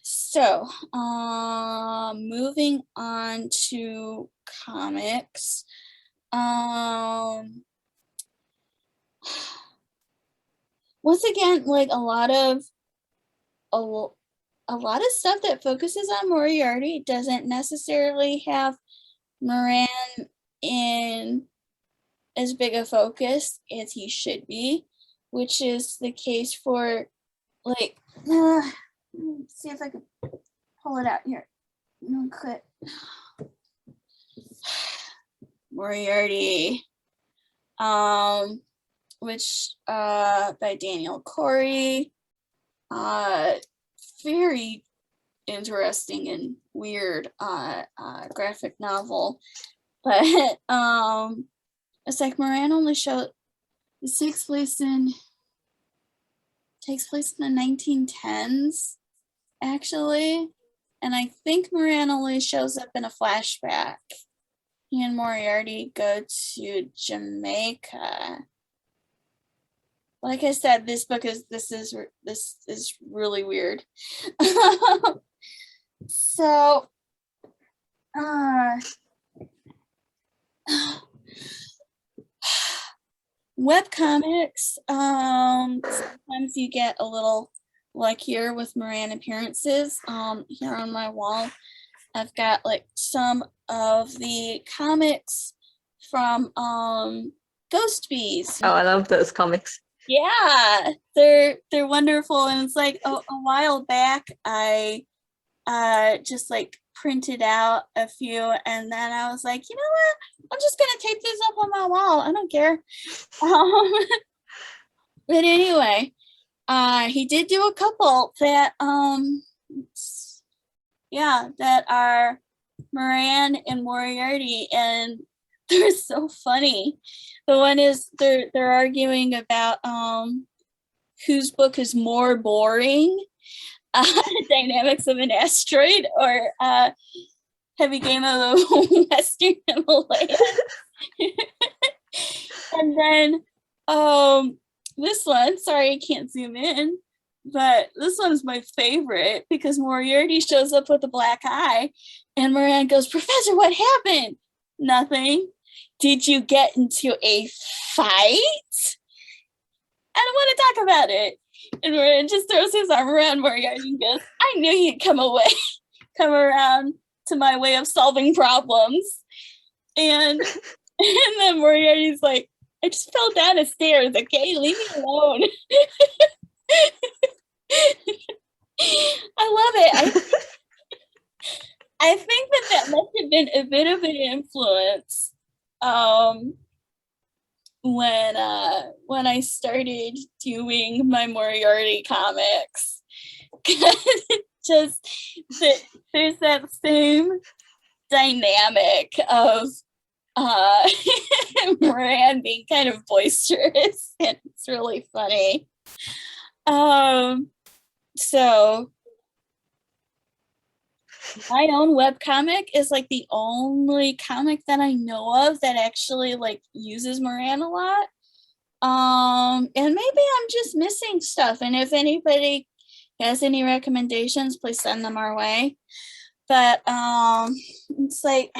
So, moving on to comics. Once again, like a lot of stuff that focuses on Moriarty doesn't necessarily have Moran in as big a focus as he should be, which is the case for like let's see if I can pull it out here. Quick. Moriarty, which by Daniel Corey, very interesting and weird graphic novel, but it's like Moran only takes place in the 1910s, actually, and I think Moran only shows up in a flashback. He and Moriarty go to Jamaica. Like I said, this is really weird. So, webcomics, sometimes you get a little luckier with Moran appearances. Here on my wall, I've got like some of the comics from Ghost Bees. Oh, I love those comics. Yeah, they're wonderful, and it's like a while back I just like printed out a few, and then I was like, you know what? I'm just gonna tape this up on my wall. I don't care. But anyway, he did do a couple that that are Moran and Moriarty, and they're so funny. The one is they're arguing about whose book is more boring, Dynamics of an Asteroid or Heavy Game of the Western Himalayas. And then this one, sorry I can't zoom in, but this one's my favorite because Moriarty shows up with a black eye and Moran goes, "Professor, what happened?" "Nothing." "Did you get into a fight?" "I don't want to talk about it." And Moran just throws his arm around Moriarty and goes, "I knew you'd come around to my way of solving problems." And then Moriarty's like, "I just fell down the stairs, okay? Leave me alone." I love it. I think that must have been a bit of an influence when I started doing my Moriarty comics. Just there's that same dynamic of Moran being kind of boisterous, and it's really funny. So my own webcomic is like the only comic that I know of that actually like uses Moran a lot. And maybe I'm just missing stuff. And if anybody has any recommendations, please send them our way. But it's like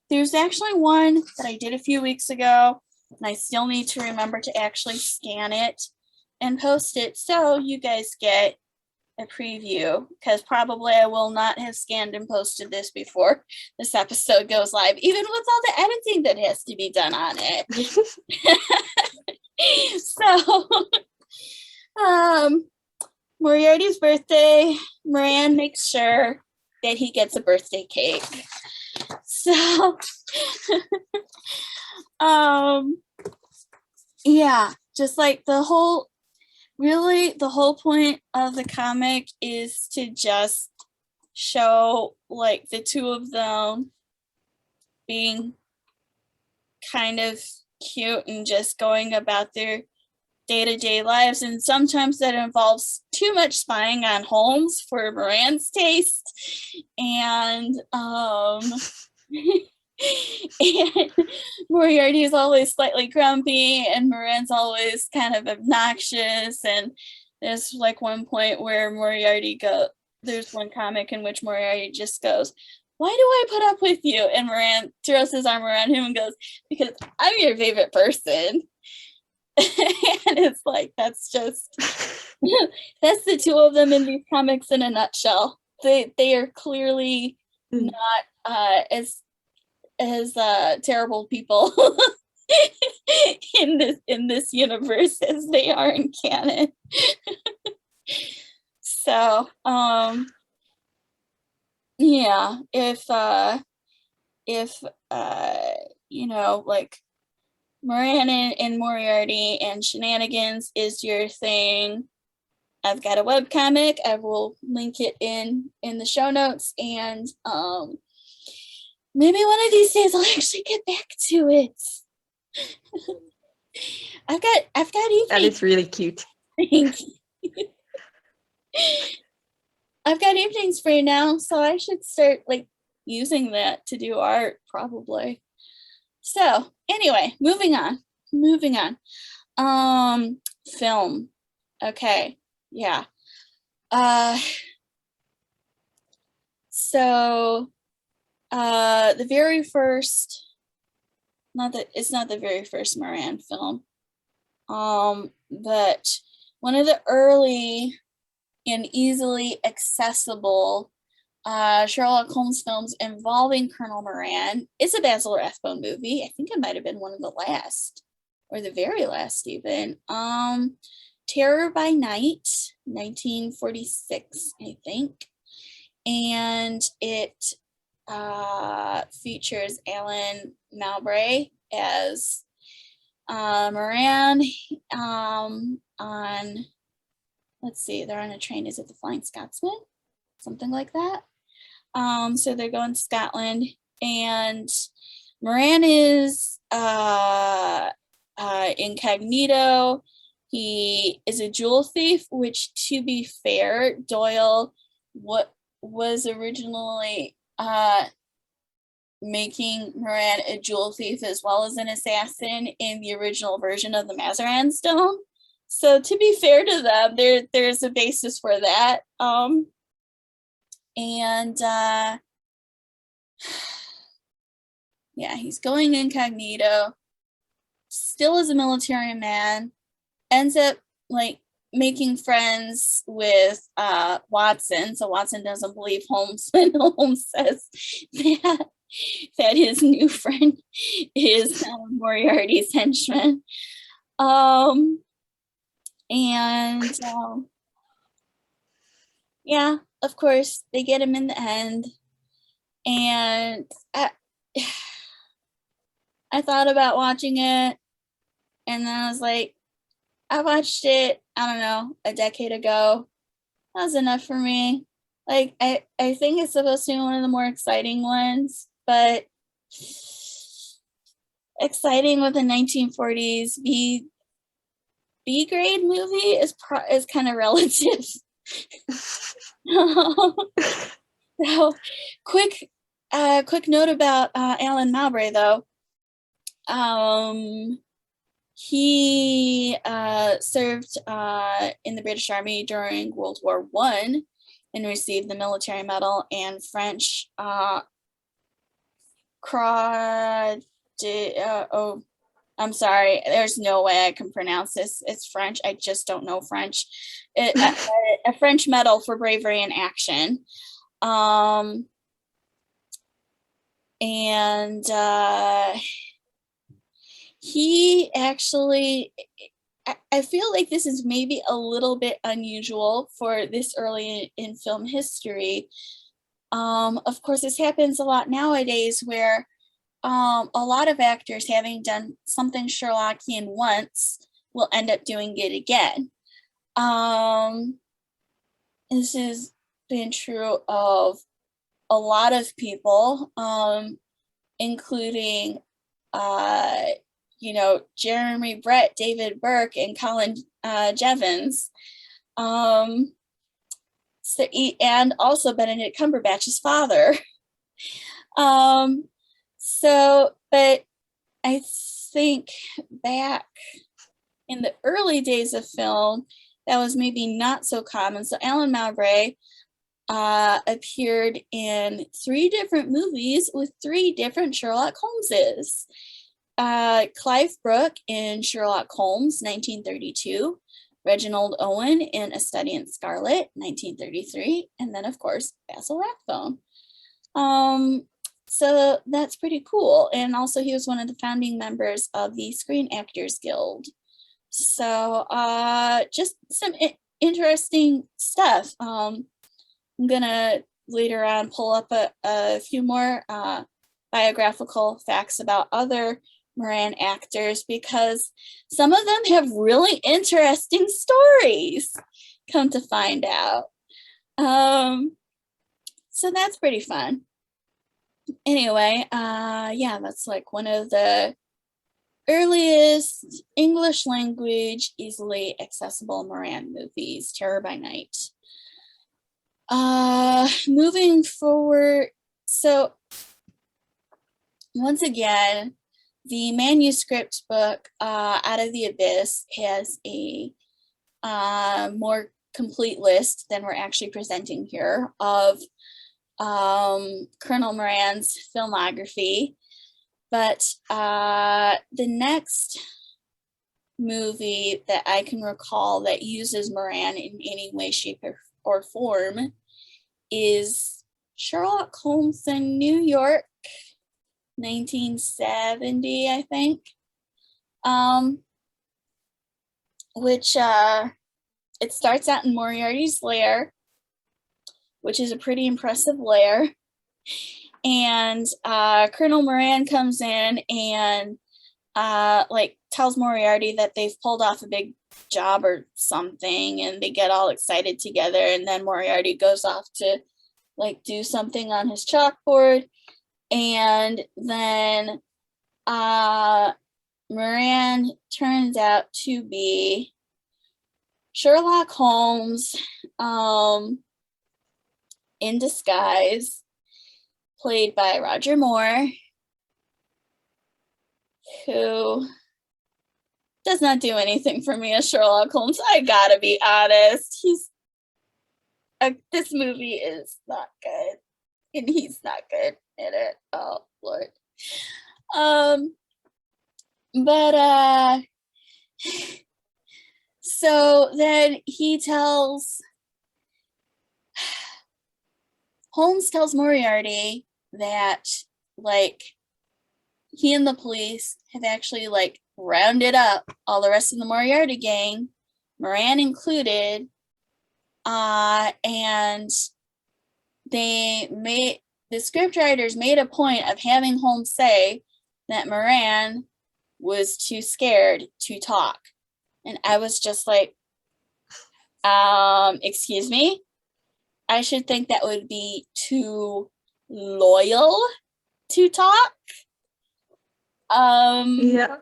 there's actually one that I did a few weeks ago, and I still need to remember to actually scan it and post it so you guys get a preview, because probably I will not have scanned and posted this before this episode goes live, even with all the editing that has to be done on it. So, Moriarty's birthday, Moran makes sure that he gets a birthday cake. So, yeah, just like the whole point of the comic is to just show like the two of them being kind of cute and just going about their day-to-day lives, and sometimes that involves too much spying on Holmes for Moran's taste, and And Moriarty is always slightly grumpy, and Moran's always kind of obnoxious. And there's like one point where there's one comic in which Moriarty just goes, "Why do I put up with you?" And Moran throws his arm around him and goes, "Because I'm your favorite person." And it's like, that's the two of them in these comics in a nutshell. They are clearly not as terrible people in this universe as they are in canon. So yeah, if like Moran and Moriarty and shenanigans is your thing, I've got a webcomic. I will link it in the show notes, and maybe one of these days I'll actually get back to it. I've got evenings. That is really cute. Thank you. I've got evenings free now, so I should start like using that to do art probably. So anyway, moving on. Film. Okay. Yeah. So the very first, it's not the very first Moran film, but one of the early and easily accessible Sherlock Holmes films involving Colonel Moran is a Basil Rathbone movie. I think it might have been one of the last, or the very last even. Terror by Night, 1946, I think. And it features Alan Malbre as Moran on, let's see, they're on a train. Is it the Flying Scotsman? Something like that. So they're going to Scotland, and Moran is incognito. He is a jewel thief, which, to be fair, Doyle was originally making Moran a jewel thief as well as an assassin in the original version of the Mazarin Stone. So to be fair to them, there's a basis for that. Yeah, he's going incognito, still is a military man, ends up like making friends with Watson. So Watson doesn't believe Holmes when Holmes says that his new friend is Moriarty's henchman. Yeah, of course, they get him in the end. And I thought about watching it, and then I was like, I watched it, I don't know, a decade ago. That was enough for me. Like, I think it's supposed to be one of the more exciting ones, but exciting with a 1940s B grade movie is kind of relative. So, quick note about Alan Malbre, though. He served in the British Army during World War I and received the Military Medal and French I'm sorry, there's no way I can pronounce this. It's French. I just don't know French. A French medal for bravery in action. He actually, I feel like this is maybe a little bit unusual for this early in film history. Of course, this happens a lot nowadays where a lot of actors, having done something Sherlockian once, will end up doing it again. This has been true of a lot of people, including Jeremy Brett, David Burke, and Colin Jevons. And also Benedict Cumberbatch's father. So, but I think back in the early days of film, that was maybe not so common. So Alan Malbre appeared in 3 different movies with 3 different Sherlock Holmeses. Clive Brooke in Sherlock Holmes, 1932. Reginald Owen in A Study in Scarlet, 1933. And then, of course, Basil Rathbone. So that's pretty cool. And also he was one of the founding members of the Screen Actors Guild. So just some interesting stuff. I'm gonna later on pull up a few more biographical facts about other Moran actors, because some of them have really interesting stories, come to find out. So that's pretty fun. Anyway, yeah, that's like one of the earliest English language, easily accessible Moran movies, Terror by Night. Moving forward, so once again, the manuscript book, Out of the Abyss, has a more complete list than we're actually presenting here of Colonel Moran's filmography. But the next movie that I can recall that uses Moran in any way, shape, or form is Sherlock Holmes in New York, 1970, I think. Which it starts out in Moriarty's lair, which is a pretty impressive lair. And Colonel Moran comes in and like tells Moriarty that they've pulled off a big job or something, and they get all excited together, and then Moriarty goes off to like do something on his chalkboard, and then Moran turns out to be Sherlock Holmes in disguise, played by Roger Moore, who does not do anything for me as Sherlock Holmes. I gotta be honest. This movie is not good, and he's not good in it. Oh Lord. But so then Holmes tells Moriarty that like he and the police have actually like rounded up all the rest of the Moriarty gang, Moran included, and the scriptwriters made a point of having Holmes say that Moran was too scared to talk. And I was just like, excuse me? I should think that would be too loyal to talk. Yeah.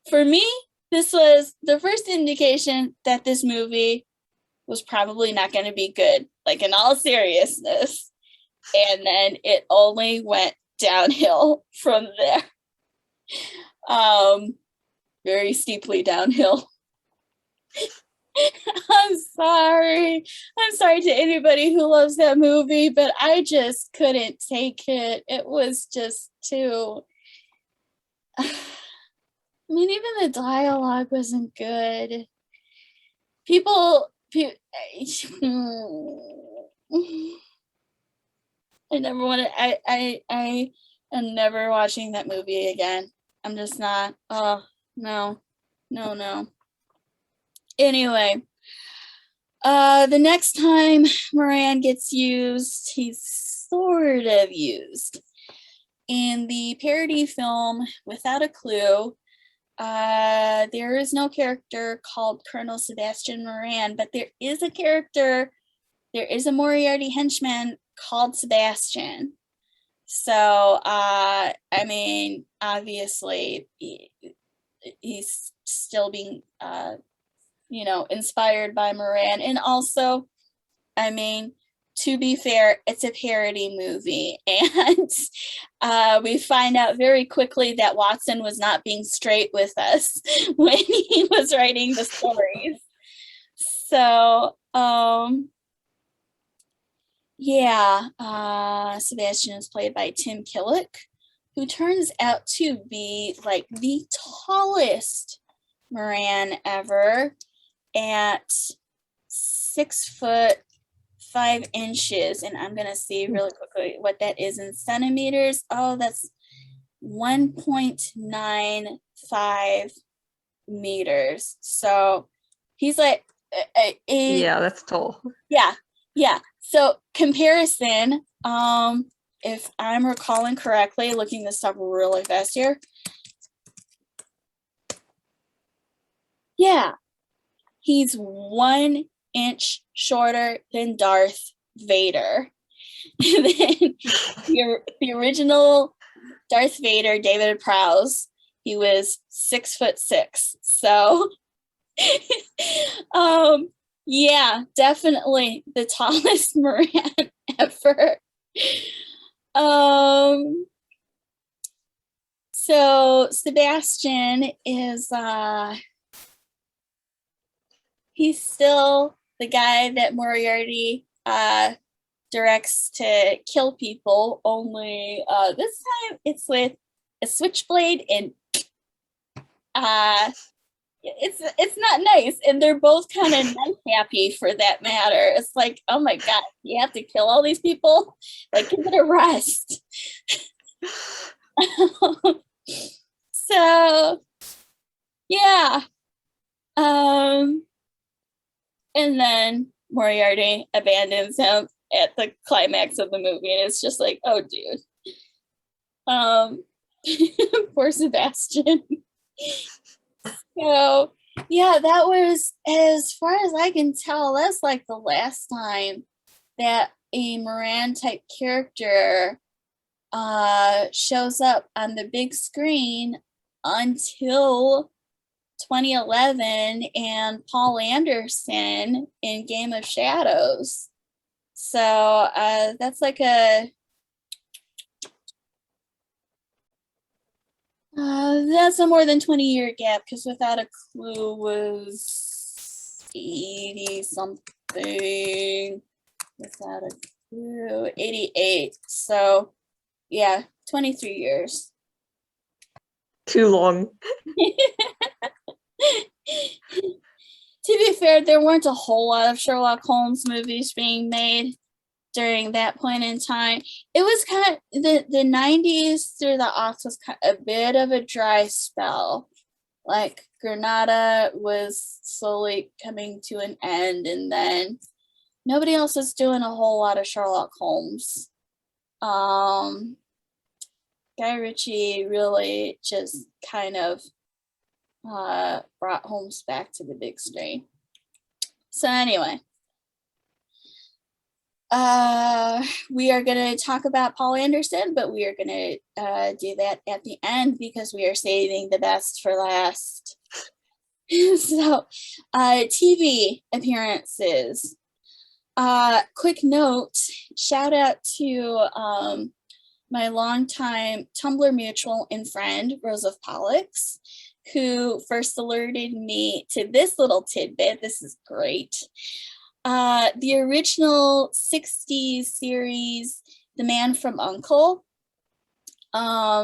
For me, this was the first indication that this movie was probably not going to be good, like in all seriousness. And then it only went downhill from there. Very steeply downhill. I'm sorry to anybody who loves that movie, but I just couldn't take it. It was just too, I mean, even the dialogue wasn't good. I never want to, I am never watching that movie again. I'm just not, oh, no. Anyway, the next time Moran gets used, he's sort of used. In the parody film Without a Clue, there is no character called Colonel Sebastian Moran, but there is a Moriarty henchman called Sebastian. So, I mean, obviously, he's still being, inspired by Moran. And also, I mean, to be fair, it's a parody movie, and we find out very quickly that Watson was not being straight with us when he was writing the stories. So, Sebastian is played by Tim Killick, who turns out to be like the tallest Moran ever at 6'5", and I'm gonna see really quickly what that is in centimeters. Oh, that's 1.95 meters. So he's like yeah, that's tall. Yeah. So comparison, if I'm recalling correctly, looking this up really fast here. Yeah, he's 1 inch shorter than Darth Vader. And then the original Darth Vader, David Prowse, he was 6'6". So, yeah, definitely the tallest Moran ever. So Sebastian is he's still the guy that Moriarty directs to kill people, only this time it's with a switchblade, and it's not nice, and they're both kind of knife happy for that matter. It's like, oh my god, you have to kill all these people? Like, give it a rest. So yeah, and then Moriarty abandons him at the climax of the movie, and it's just like, oh dude, poor Sebastian. So yeah, that was, as far as I can tell, that's like the last time that a Moran type character shows up on the big screen until 2011 and Paul Anderson in Game of Shadows. So that's like that's a more than 20-year gap, because Without a Clue was 80 something. Without a Clue, 88. So yeah, 23 years. Too long. To be fair, there weren't a whole lot of Sherlock Holmes movies being made during that point in time. It was kind of the 90s through the aughts was kind of a bit of a dry spell. Like, Granada was slowly coming to an end, and then nobody else was doing a whole lot of Sherlock Holmes. Guy Ritchie really just kind of brought Holmes back to the big screen. So anyway, we are going to talk about Paul Anderson, but we are going to do that at the end, because we are saving the best for last. So, TV appearances. Quick note, shout out to my longtime Tumblr mutual and friend, Rose of Pollux, who first alerted me to this little tidbit. This is great. The original 60s series, The Man from U.N.C.L.E.,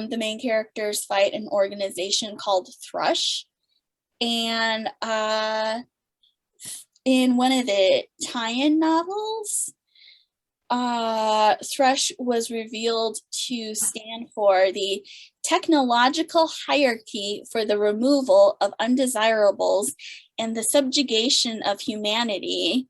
the main characters fight an organization called Thrush. And in one of the tie-in novels, Thrush was revealed to stand for the technological hierarchy for the removal of undesirables and the subjugation of humanity.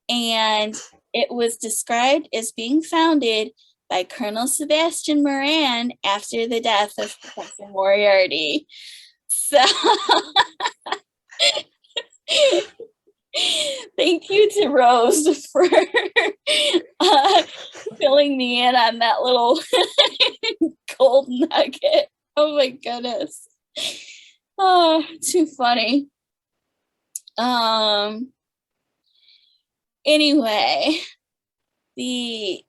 And it was described as being founded by Colonel Sebastian Moran after the death of Professor Moriarty. So thank you to Rose for filling me in on that little gold nugget. Oh my goodness. Oh, too funny. Anyway, the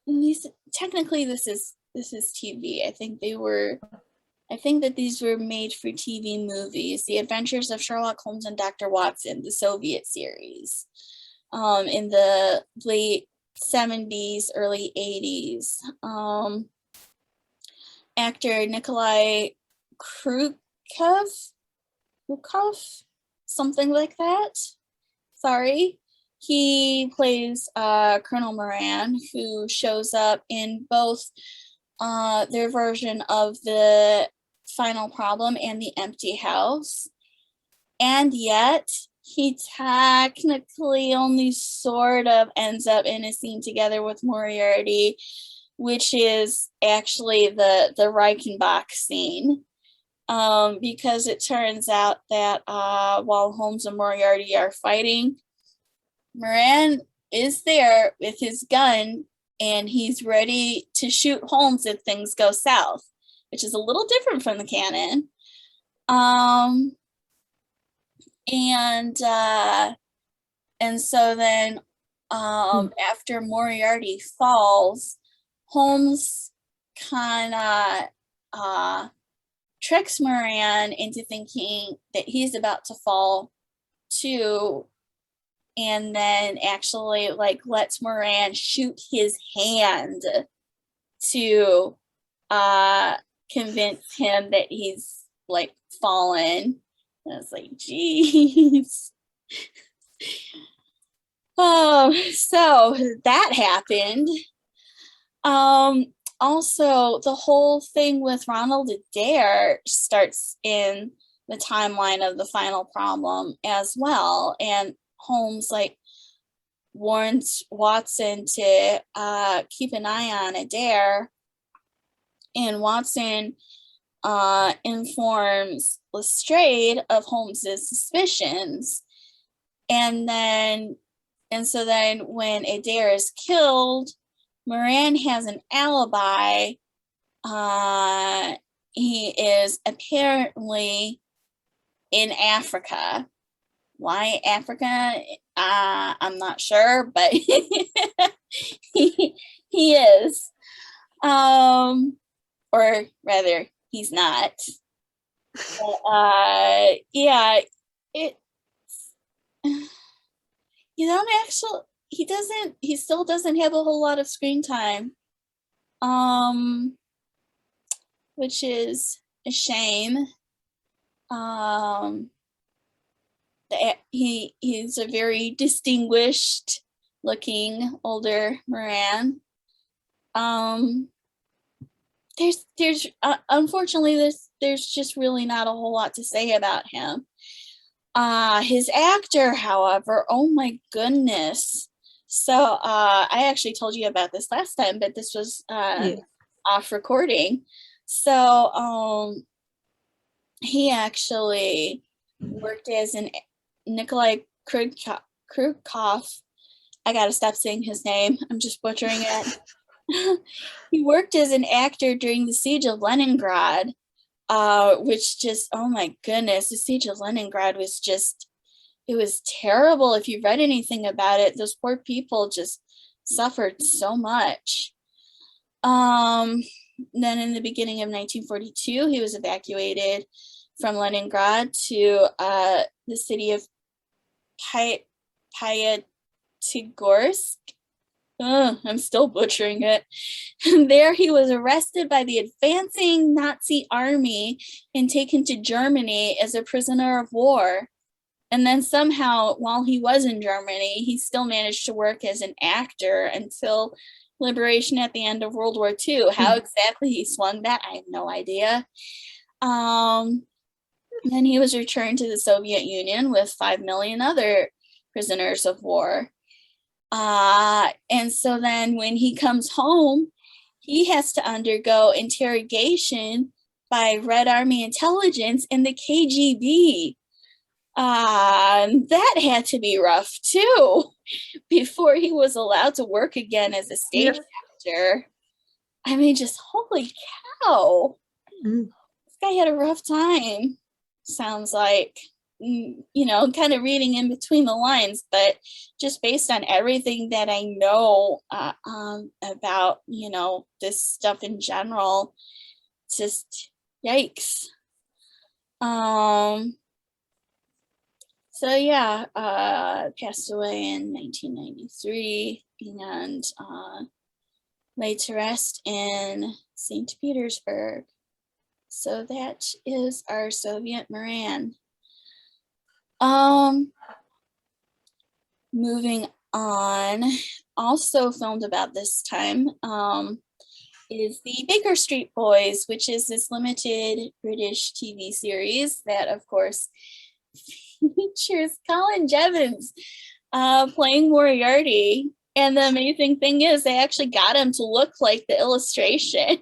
these technically this is TV. I think that these were made for TV movies. The Adventures of Sherlock Holmes and Dr. Watson, the Soviet series, in the late 70s, early 80s. Actor Nikolai Krukov, something like that. Sorry. He plays Colonel Moran, who shows up in both their version of the Final Problem and the Empty House. And yet, he technically only sort of ends up in a scene together with Moriarty, which is actually the Reichenbach scene. Because it turns out that while Holmes and Moriarty are fighting, Moran is there with his gun and he's ready to shoot Holmes if things go south, which is a little different from the canon. And so then after Moriarty falls, Holmes kind of tricks Moran into thinking that he's about to fall too, and then actually like lets Moran shoot his hand to convince him that he's like fallen. And I was like, geez. Oh, so that happened. Also, the whole thing with Ronald Adair starts in the timeline of the Final Problem as well. And Holmes like warns Watson to keep an eye on Adair. And Watson informs Lestrade of Holmes's suspicions. And so then when Adair is killed, Moran has an alibi. He is apparently in Africa. Why Africa? I'm not sure, but he is. Or rather, he's not. But, yeah, he still doesn't have a whole lot of screen time, which is a shame. He's a very distinguished looking older Moran. There's unfortunately there's just really not a whole lot to say about him. His actor, however, oh my goodness. So I actually told you about this last time, but this was off recording. So he actually worked as an Nikolai Krukov. I gotta stop saying his name. I'm just butchering it. He worked as an actor during the Siege of Leningrad. Which just, oh my goodness, the Siege of Leningrad was just, it was terrible. If you read anything about it, those poor people just suffered so much. Then in the beginning of 1942, he was evacuated from Leningrad to the city of Pyatigorsk. I'm still butchering it. And there he was arrested by the advancing Nazi army and taken to Germany as a prisoner of war. And then somehow, while he was in Germany, he still managed to work as an actor until liberation at the end of World War II. How exactly he swung that, I have no idea. Then he was returned to the Soviet Union with 5 million other prisoners of war. And so then when he comes home, he has to undergo interrogation by Red Army intelligence and the KGB. That had to be rough too, before he was allowed to work again as a stage actor. I mean, just holy cow. This guy had a rough time, sounds like. kind of reading in between the lines, but just based on everything that I know about, this stuff in general, just yikes. So yeah, passed away in 1993 and laid to rest in St. Petersburg. So that is our Soviet Moran. Moving on, also filmed about this time, is the Baker Street Boys, which is this limited British TV series that, of course, features Colin Jevons playing Moriarty. And the amazing thing is they actually got him to look like the illustration.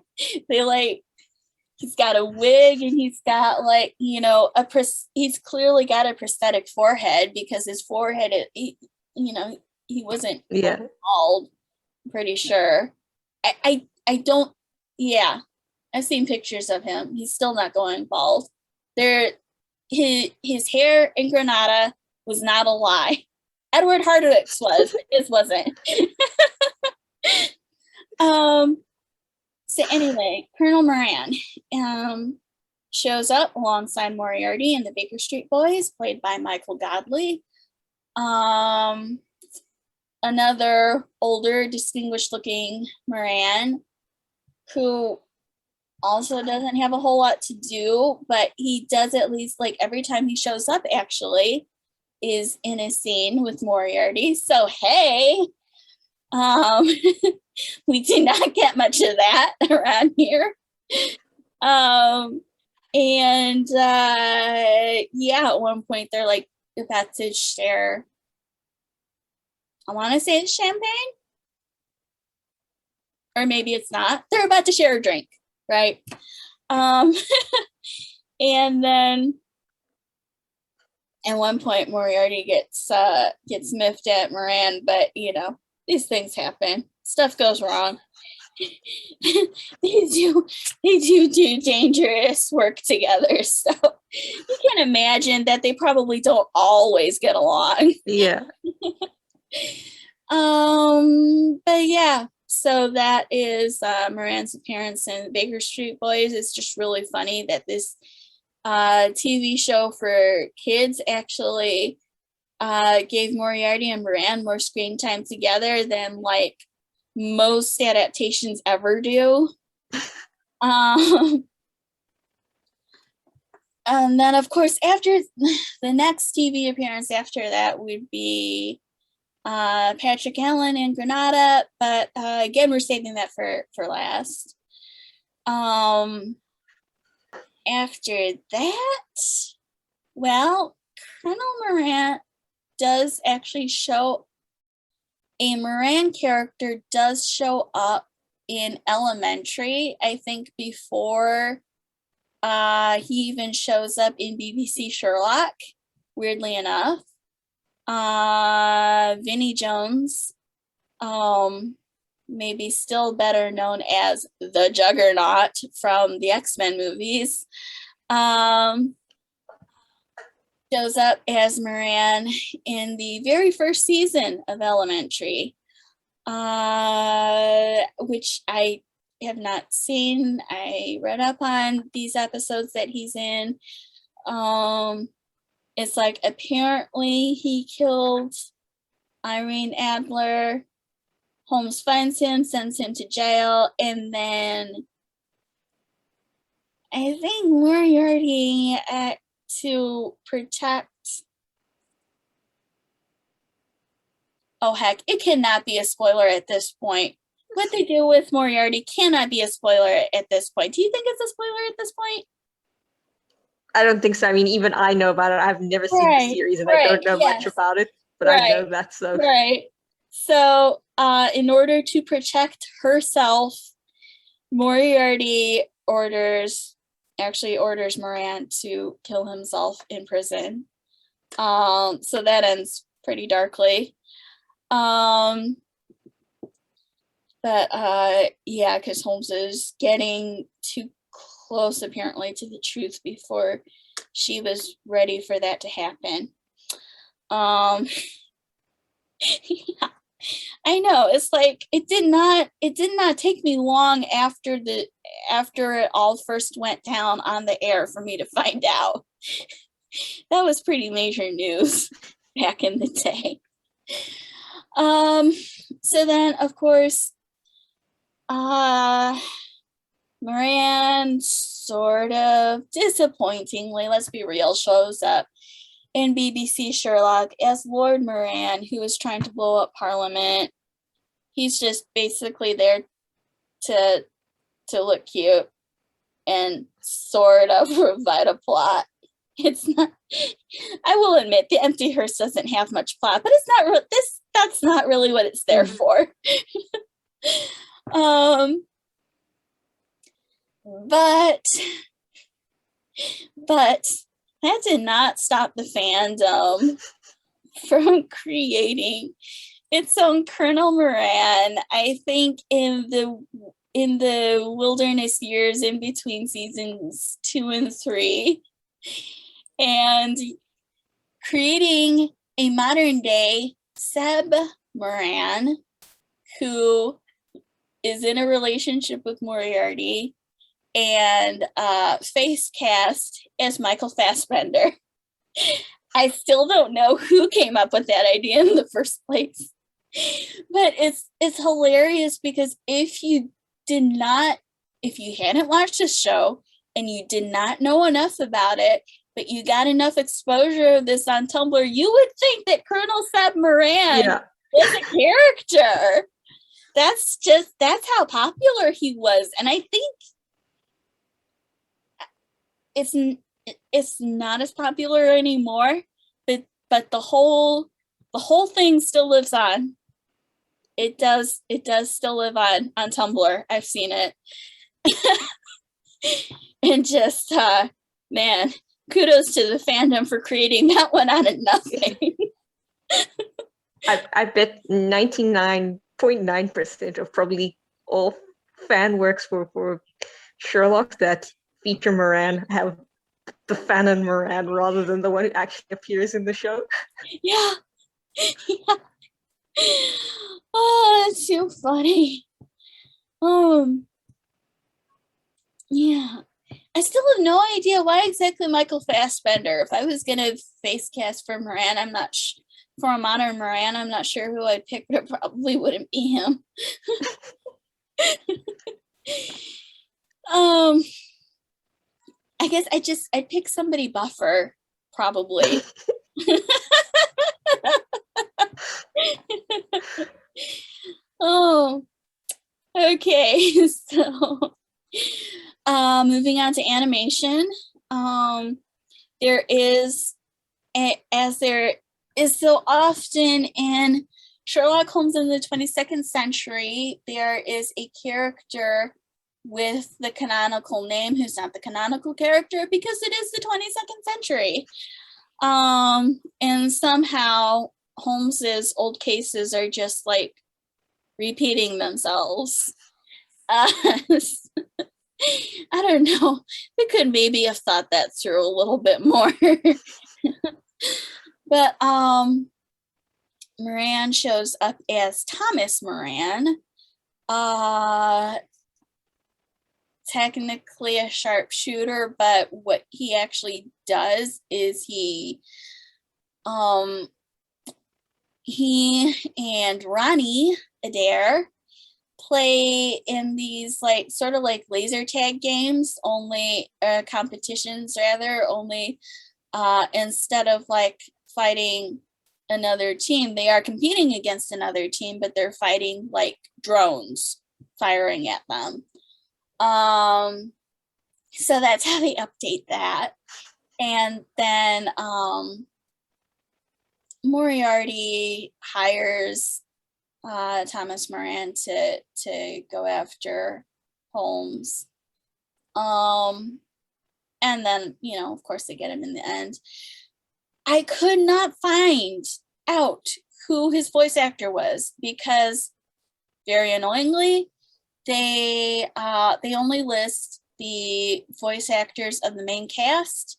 He's got a wig and he's got he's clearly got a prosthetic forehead because his forehead, he wasn't bald, I'm pretty sure. I don't, yeah, I've seen pictures of him. He's still not going bald. His hair in Granada was not a lie. Edward Hardwicke's was, his wasn't. So anyway, Colonel Moran shows up alongside Moriarty and the Baker Street Boys, played by Michael Godley. Another older, distinguished-looking Moran, who also doesn't have a whole lot to do, but he does at least, every time he shows up, actually, is in a scene with Moriarty. So, hey, we do not get much of that around here. At one point they're about to share, I want to say it's champagne, or maybe it's not. They're about to share a drink, right? And then at one point Moriarty gets miffed at Moran, but these things happen. Stuff goes wrong. they do dangerous work together, so you can imagine that they probably don't always get along. Yeah. But yeah, so that is Moran's appearance in Baker Street Boys. It's just really funny that this TV show for kids actually gave Moriarty and Moran more screen time together than most adaptations ever do. And then, of course, after the next TV appearance after that would be Patrick Allen in Granada, but again, we're saving that for last. After that, well, Colonel Moran does actually show, a Moran character does show up in Elementary, I think before he even shows up in BBC Sherlock, weirdly enough. Vinnie Jones, maybe still better known as the Juggernaut from the X-Men movies, shows up as Moran in the very first season of Elementary, which I have not seen. I read up on these episodes that he's in. It's apparently he killed Irene Adler. Holmes finds him, sends him to jail, and then I think Moriarty to protect. Oh heck, it cannot be a spoiler at this point. What they do with Moriarty cannot be a spoiler at this point. Do you think it's a spoiler at this point? I don't think so. I mean, even I know about it. I've never seen the series and I don't know much about it, but I know that. So right. So in order to protect herself, Moriarty orders Moran to kill himself in prison. So that ends pretty darkly. But yeah, because Holmes is getting too close apparently to the truth before she was ready for that to happen. Yeah, I know. It's like it did not take me long after it all first went down on the air for me to find out. That was pretty major news back in the day. So then of course Moran sort of disappointingly, let's be real, shows up in BBC Sherlock as Lord Moran, who is trying to blow up Parliament. He's just basically there to look cute and sort of provide a plot. It's not, I will admit, the Empty Hearse doesn't have much plot, but it's not that's not really what it's there for. But that did not stop the fandom from creating its own Colonel Moran. I think in the wilderness years in between seasons 2 and 3, and creating a modern day Seb Moran, who is in a relationship with Moriarty, and face cast as Michael Fassbender. I still don't know who came up with that idea in the first place, but it's hilarious because if you hadn't watched this show and you did not know enough about it, but you got enough exposure of this on Tumblr, you would think that Colonel Seb Moran was a character. That's how popular he was. And I think it's not as popular anymore, but the whole thing still lives on. It does still live on Tumblr. I've seen it. And just man, kudos to the fandom for creating that one out of nothing. I bet 99.9% of probably all fan works for Sherlock that feature Moran have the Fanon Moran rather than the one who actually appears in the show. Yeah. Oh, that's so funny. Yeah. I still have no idea why exactly Michael Fassbender. If I was gonna face cast for Moran, for a modern Moran, I'm not sure who I'd pick, but it probably wouldn't be him. I guess I'd pick somebody buffer, probably. Oh, okay. So, moving on to animation. There is, as there is so often in Sherlock Holmes in the 22nd century, there is a character with the canonical name who's not the canonical character because it is the 22nd century. And somehow Holmes's old cases are just like repeating themselves. I don't know. We could maybe have thought that through a little bit more. But Moran shows up as Thomas Moran. Technically a sharpshooter, but what he actually does is he and Ronnie Adair play in these like sort of like laser tag games, only competitions rather, only instead of like fighting another team, they are competing against another team, but they're fighting like drones firing at them. So that's how they update that. And then Moriarty hires Thomas Moran to go after Holmes. And then, of course they get him in the end. I could not find out who his voice actor was because, very annoyingly, they only list the voice actors of the main cast,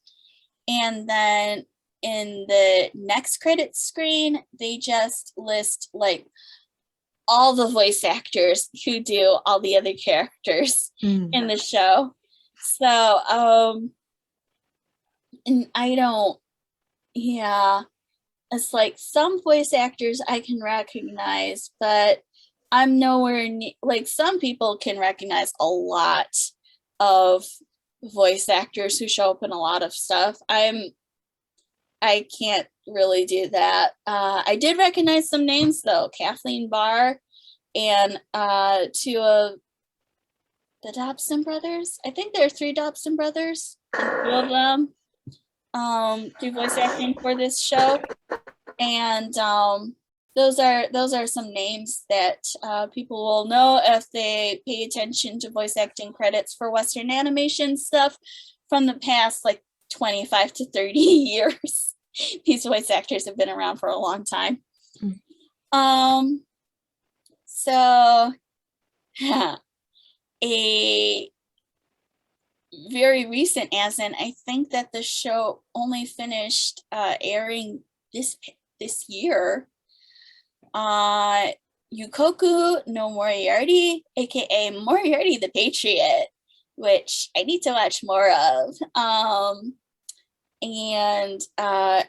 And then in the next credits screen, they just list like all the voice actors who do all the other characters in the show. So, and I don't, yeah, it's like some voice actors I can recognize, but I'm nowhere near, like some people can recognize a lot of voice actors who show up in a lot of stuff. I can't really do that. I did recognize some names though, Kathleen Barr and two of the Dobson brothers. I think there are three Dobson brothers, and two of them do voice acting for this show. And those are some names that people will know if they pay attention to voice acting credits for Western animation stuff from the past like 25 to 30 years. These voice actors have been around for a long time. So a very recent, as in I think that the show only finished airing this year. Yukoku no Moriarty, aka Moriarty the Patriot, which I need to watch more of. And a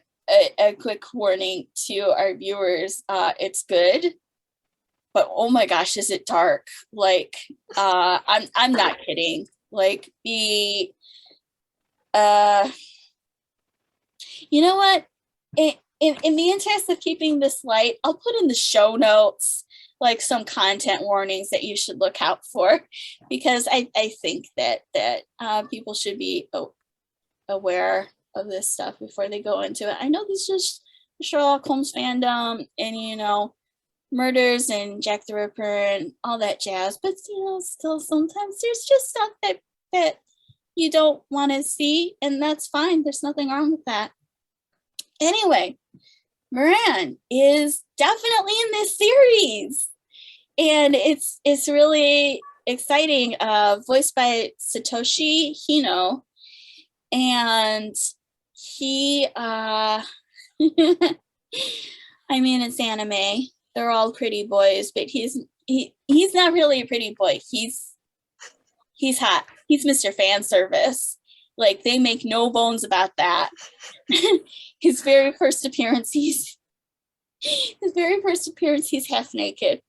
quick warning to our viewers, it's good, but oh my gosh, is it dark? Like, I'm not kidding. Like, you know what? In the interest of keeping this light, I'll put in the show notes like some content warnings that you should look out for, because I think that people should be aware of this stuff before they go into it. I know this is Sherlock Holmes fandom and, you know, murders and Jack the Ripper and all that jazz, but, you know, still sometimes there's just stuff that you don't want to see, and that's fine. There's nothing wrong with that. Anyway, Moran is definitely in this series, and it's really exciting. Voiced by Satoshi Hino, and he I mean, it's anime. They're all pretty boys, but he's not really a pretty boy. He's hot. He's Mr. Fan Service. Like, they make no bones about that. His very first appearance, he's half naked.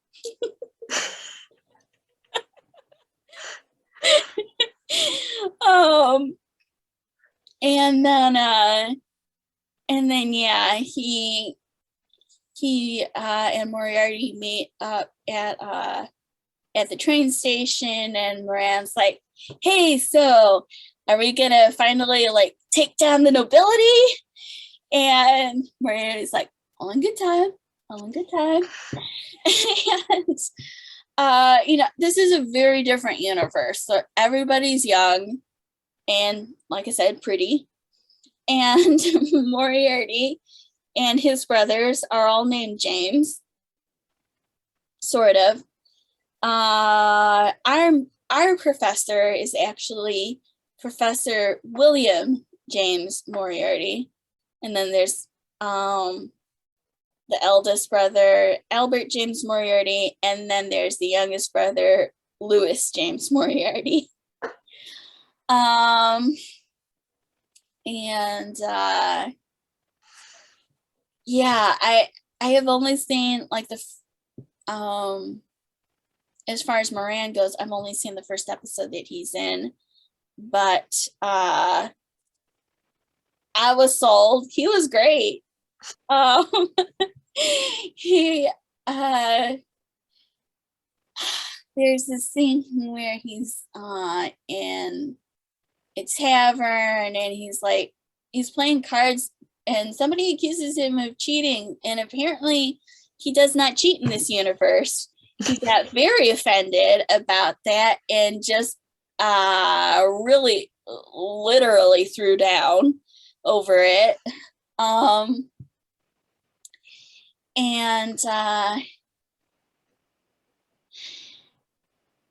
And then yeah, he and Moriarty meet up at the train station, and Moran's like, hey, so are we gonna finally like take down the nobility? And Moriarty's like, all in good time. And you know, this is a very different universe. So everybody's young and, like I said, pretty. And Moriarty and his brothers are all named James, sort of. Our professor is actually Professor William James Moriarty, and then there's the eldest brother Albert James Moriarty, and then there's the youngest brother Louis James Moriarty. And yeah, I have only seen like the as far as Moran goes, I've only seen the first episode that he's in, but I was sold. He was great. He there's this scene where he's in a tavern, and he's playing cards, and somebody accuses him of cheating, and apparently he does not cheat in this universe. He got very offended about that and just really literally threw down over it. And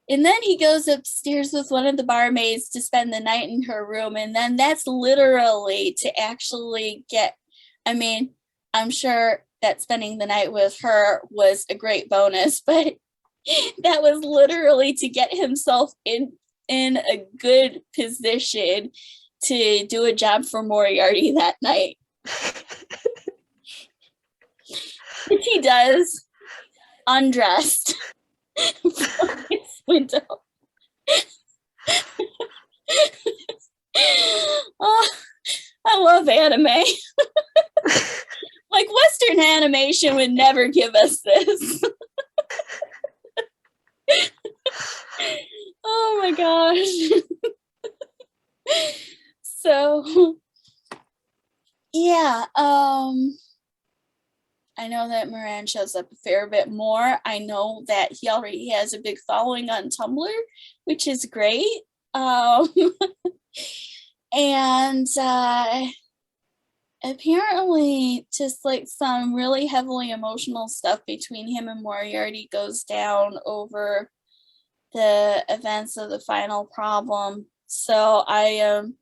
And then he goes upstairs with one of the barmaids to spend the night in her room. And then that's literally to actually get, I mean, I'm sure that spending the night with her was a great bonus, but that was literally to get himself in a good position to do a job for Moriarty that night. Which he does, undressed from his window. Oh, I love anime. Like, Western animation would never give us this. Oh my gosh. So yeah, I know that Moran shows up a fair bit more. I know that he already has a big following on Tumblr, which is great. And apparently just like some really heavily emotional stuff between him and Moriarty goes down over the events of the final problem. So I'm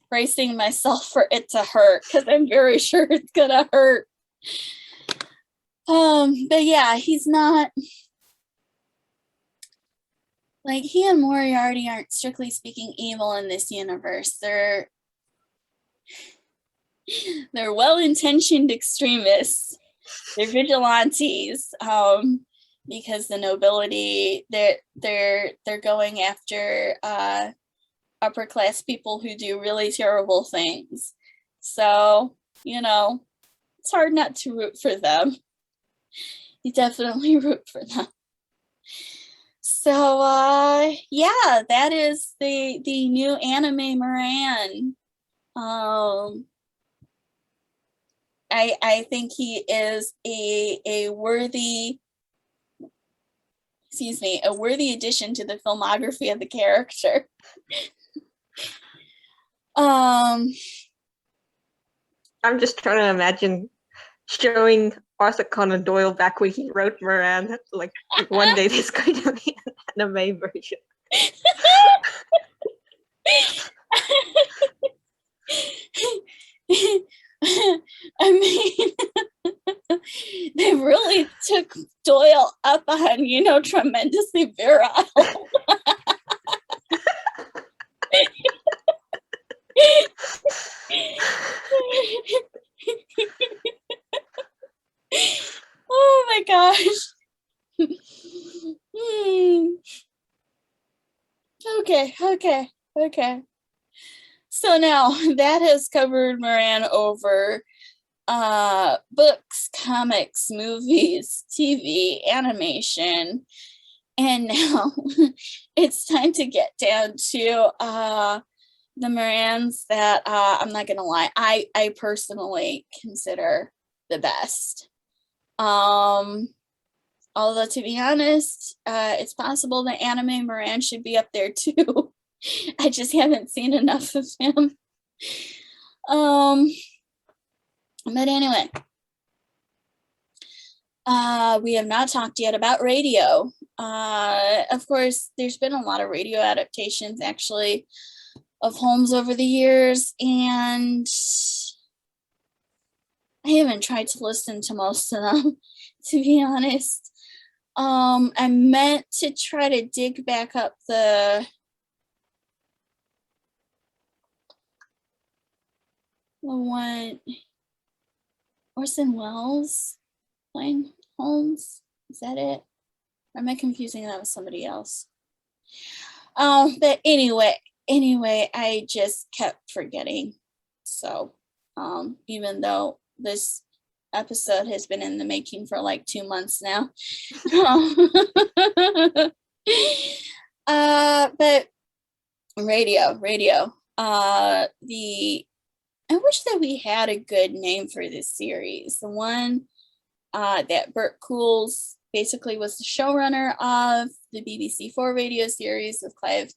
bracing myself for it to hurt because I'm very sure it's gonna hurt. But yeah, he's not like, he and Moriarty aren't strictly speaking evil in this universe. They're well-intentioned extremists. They're vigilantes. Because the nobility, they're going after upper class people who do really terrible things. So, you know, it's hard not to root for them. You definitely root for them. So yeah, that is the new anime Moran. I think he is a worthy addition to the filmography of the character. I'm just trying to imagine showing Arthur Conan Doyle back when he wrote Moran, like one day there's going to be an anime version. I mean, they really took Doyle up on, tremendously virile. Oh my gosh. Okay. So now that has covered Moran over books, comics, movies, TV, animation, and now it's time to get down to the Morans that I'm not gonna lie, I personally consider the best. Although to be honest, it's possible that anime Moran should be up there too. I just haven't seen enough of him. But anyway, we have not talked yet about radio. Of course, there's been a lot of radio adaptations actually of Holmes over the years, and I haven't tried to listen to most of them, to be honest. I meant to try to dig back up the one, Orson Welles playing Holmes. Is that it? Or am I confusing that with somebody else? But anyway, I just kept forgetting. So, even though this episode has been in the making for like 2 months now. But radio. I wish that we had a good name for this series. The one that Bert Coules basically was the showrunner of the BBC4 radio series with Clive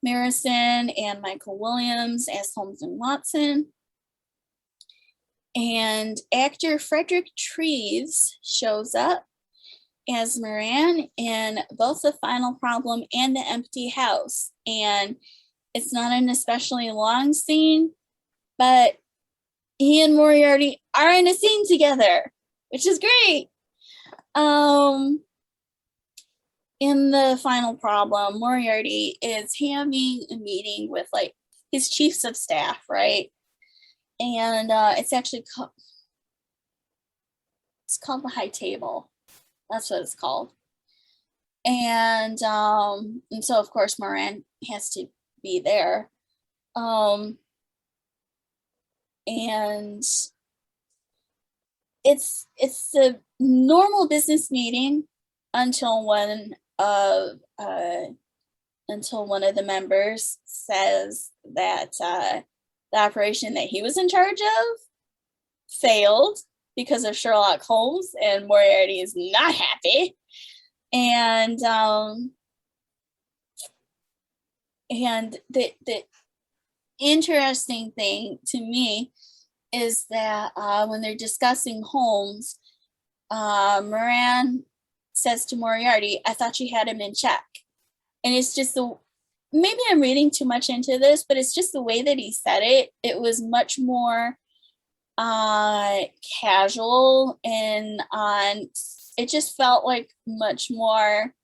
Merrison and Michael Williams as Holmes and Watson. And actor Frederick Treves shows up as Moran in both The Final Problem and The Empty House. And it's not an especially long scene, but he and Moriarty are in a scene together, which is great. In The Final Problem, Moriarty is having a meeting with like his chiefs of staff, right? And it's actually called the High Table. That's what it's called. And so of course Moran has to be there. And it's a normal business meeting until one of the members says that the operation that he was in charge of failed because of Sherlock Holmes, and Moriarty is not happy. And the interesting thing to me is that when they're discussing Holmes, Moran says to Moriarty, "I thought you had him in check." And it's just maybe I'm reading too much into this, but it's just the way that he said it. It was much more casual, and it just felt like much more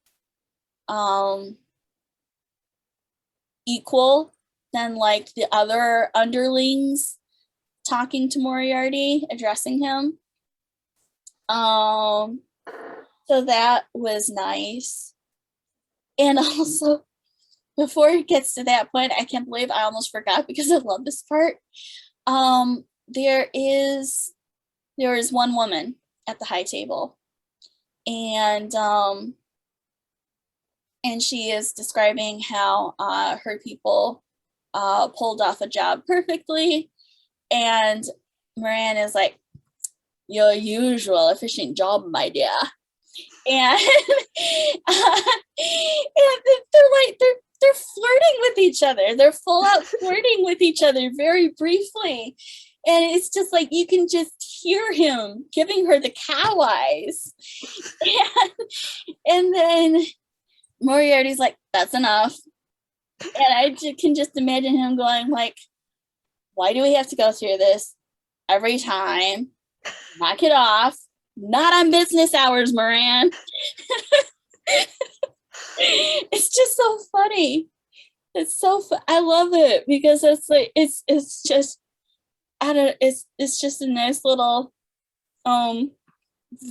equal than like the other underlings talking to Moriarty, addressing him. So that was nice. And also, before it gets to that point, I can't believe I almost forgot because I love this part. There is one woman at the High Table, and she is describing how her people pulled off a job perfectly, and Moran is like, "Your usual efficient job, my dear." And, they're flirting with each other. They're full out flirting with each other very briefly. And it's just like, you can just hear him giving her the cow eyes. And then Moriarty's like, "That's enough." And I can just imagine him going like, "Why do we have to go through this every time? Knock it off. Not on business hours, Moran." It's just so funny. It's so I love it because it's like it's just it's just a nice little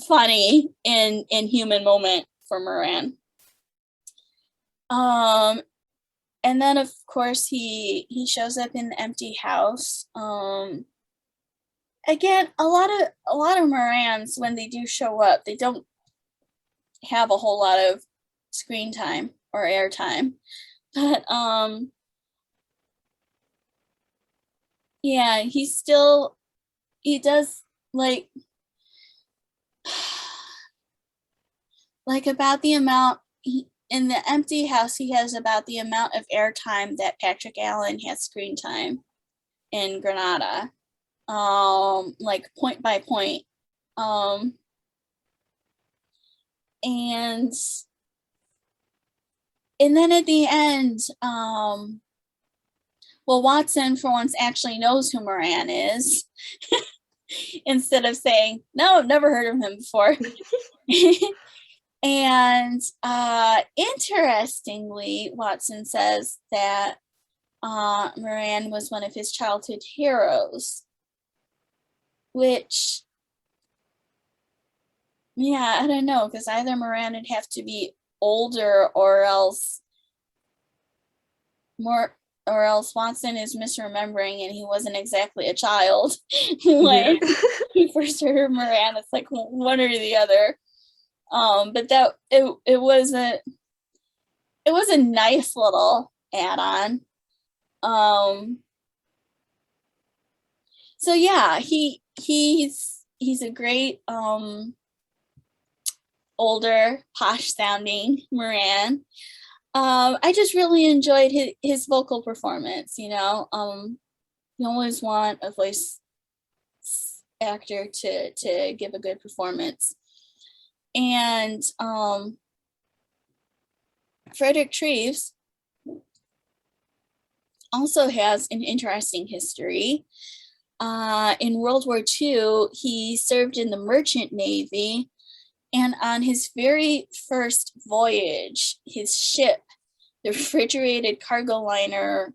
funny and human moment for Moran. And then of course he shows up in the empty house. Again, a lot of Morans, when they do show up, they don't have a whole lot of screen time or air time, but yeah, he does like about the amount in the empty house. He has about the amount of air time that Patrick Allen has screen time in Granada, like point by point. And then at the end, Watson for once actually knows who Moran is instead of saying, "No, I've never heard of him before." And interestingly, Watson says that Moran was one of his childhood heroes, which, yeah, I don't know, because either Moran would have to be older or else Watson is misremembering and he wasn't exactly a child when he first heard of Moran. It's like one or the other. But that it was a nice little add-on. So yeah, he's a great older, posh sounding Moran. I just really enjoyed his vocal performance. You always want a voice actor to give a good performance. And Frederick Treves also has an interesting history. In World War II, he served in the Merchant Navy, and on his very first voyage, his ship, the refrigerated cargo liner,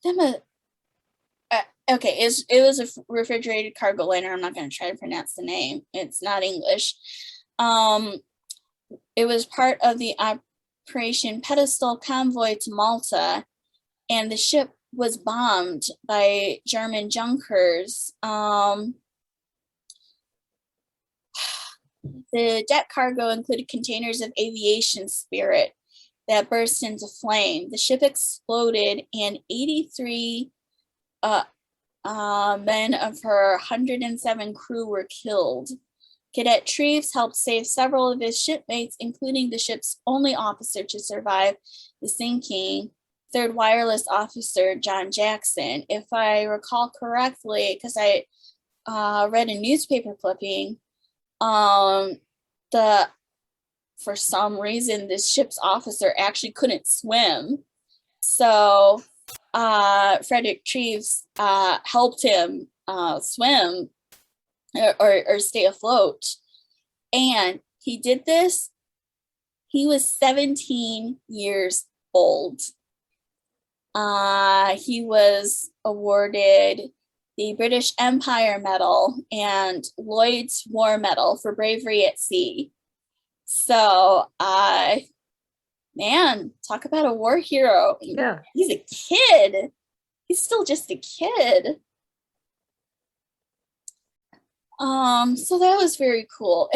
it was a refrigerated cargo liner. I'm not going to try to pronounce the name. It's not English. It was part of the Operation Pedestal convoy to Malta, and the ship was bombed by German Junkers. The deck cargo included containers of aviation spirit that burst into flame. The ship exploded, and 83 men of her 107 crew were killed. Cadet Treves helped save several of his shipmates, including the ship's only officer to survive the sinking, third wireless officer, John Jackson. If I recall correctly, because I read a newspaper clipping, for some reason, this ship's officer actually couldn't swim. So Frederick Treves helped him swim or stay afloat. And he did this. He was 17 years old. He was awarded the British Empire Medal and Lloyd's War Medal for bravery at sea. So, man, talk about a war hero. Yeah. He's a kid. He's still just a kid. So that was very cool.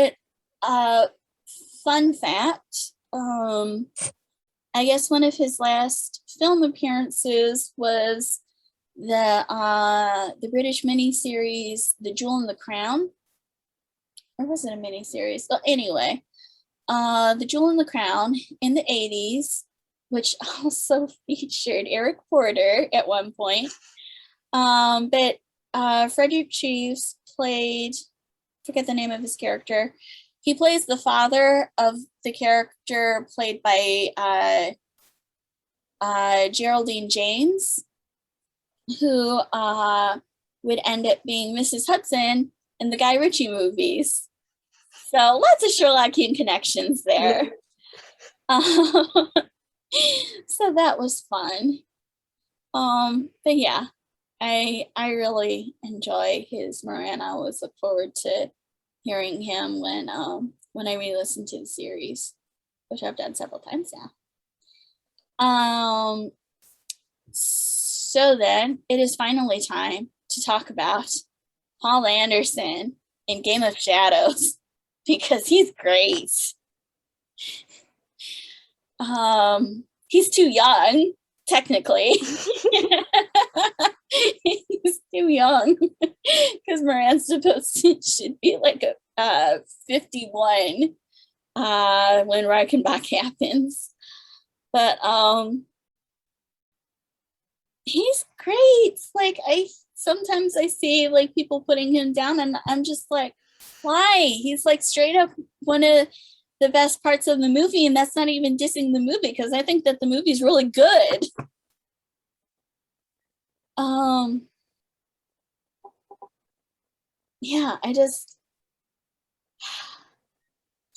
Fun fact, I guess one of his last film appearances was the British miniseries The Jewel in the Crown. Or was it a miniseries? Well, anyway, The Jewel in the Crown in the 80s, which also featured Eric Porter at one point. But Frederick Treves played, forget the name of his character. He plays the father of the character played by Geraldine James, who would end up being Mrs. Hudson in the Guy Ritchie movies. So lots of Sherlockian connections there. So that was fun. But yeah, I really enjoy his Moran. I always look forward to hearing him when I re-listen to the series, which I've done several times now. So then it is finally time to talk about Paul Anderson in Game of Shadows, because he's great. He's too young, technically. He's too young, because Moran's should be like a 51 when Reichenbach happens. But he's great. Like, sometimes I see like people putting him down, and I'm just like, why? He's like straight up one of the best parts of the movie, and that's not even dissing the movie, because I think that the movie's really good. Yeah,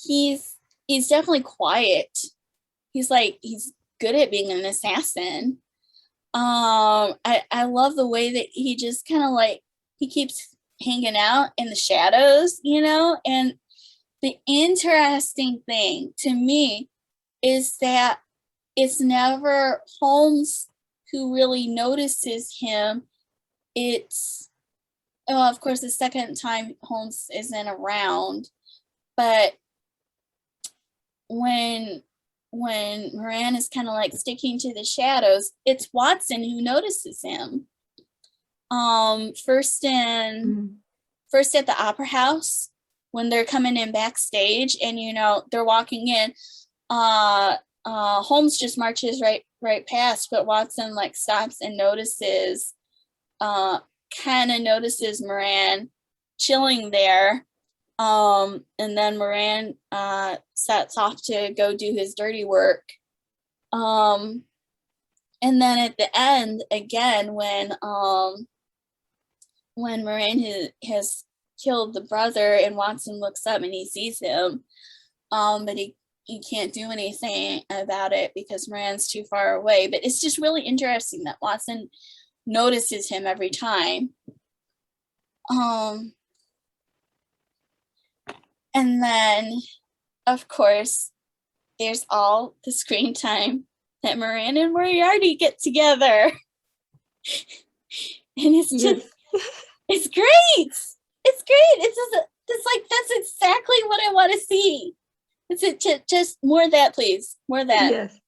he's definitely quiet. He's good at being an assassin. I love the way that he just kind of like, he keeps hanging out in the shadows, and the interesting thing to me is that it's never Holmes who really notices him. It's, of course, the second time Holmes isn't around, but when Moran is kind of like sticking to the shadows, it's Watson who notices him. First at the opera house, when they're coming in backstage, and they're walking in, Holmes just marches right past, but Watson like stops and notices Moran, chilling there. And then Moran sets off to go do his dirty work. And then at the end, again, when Moran has killed the brother and Watson looks up and he sees him, but he can't do anything about it because Moran's too far away. But it's just really interesting that Watson notices him every time. And then, of course, there's all the screen time that Moran and Moriarty get together. And it's just, it's great. It's great. It's like, that's exactly what I want to see. Is it just more of that, please? More of that. Yes.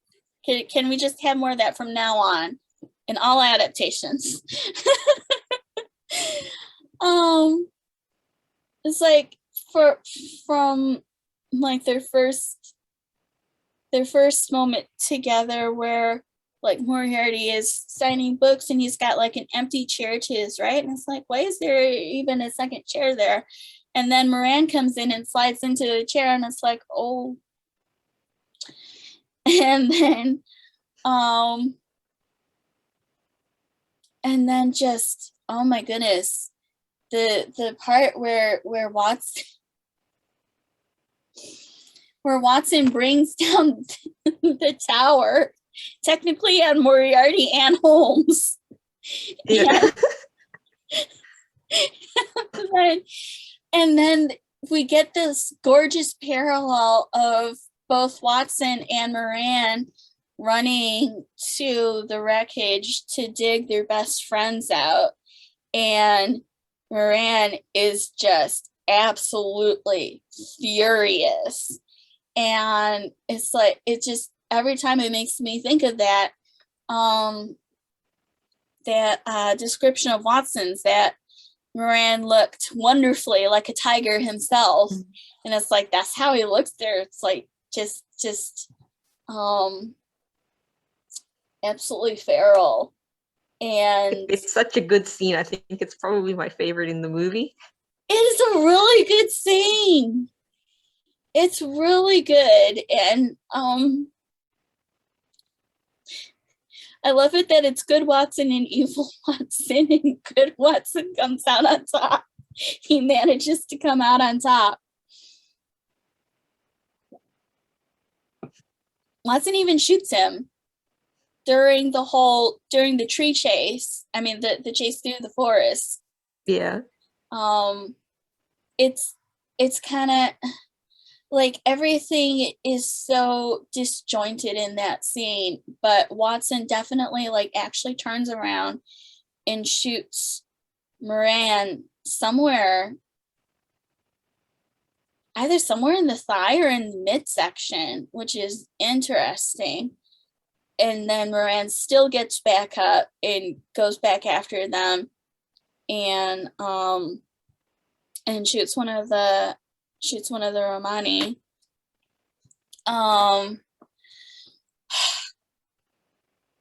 Can we just have more of that from now on in all adaptations? It's like from like their first moment together where like Moriarty is signing books and he's got like an empty chair to his right, and it's like, why is there even a second chair there? And then Moran comes in and slides into the chair, and it's like, oh. And then just, oh my goodness, the part where Watson brings down the tower, technically on Moriarty and Holmes. Yeah. And then we get this gorgeous parallel of both Watson and Moran running to the wreckage to dig their best friends out. And Moran is just absolutely furious. And it's like, it just, every time it makes me think of that, description of Watson's, that Moran looked wonderfully like a tiger himself. And it's like, that's how he looks there. It's like, just absolutely feral. And it's such a good scene. I think it's probably my favorite in the movie. It is a really good scene. It's really good. And I love it that it's good Watson and evil Watson, and good Watson comes out on top. He manages to come out on top. Watson even shoots him during the tree chase. I mean, the chase through the forest. Yeah. It's kind of like everything is so disjointed in that scene, but Watson definitely like actually turns around and shoots Moran either somewhere in the thigh or in the midsection, which is interesting. And then Moran still gets back up and goes back after them, and shoots one of the Romani. And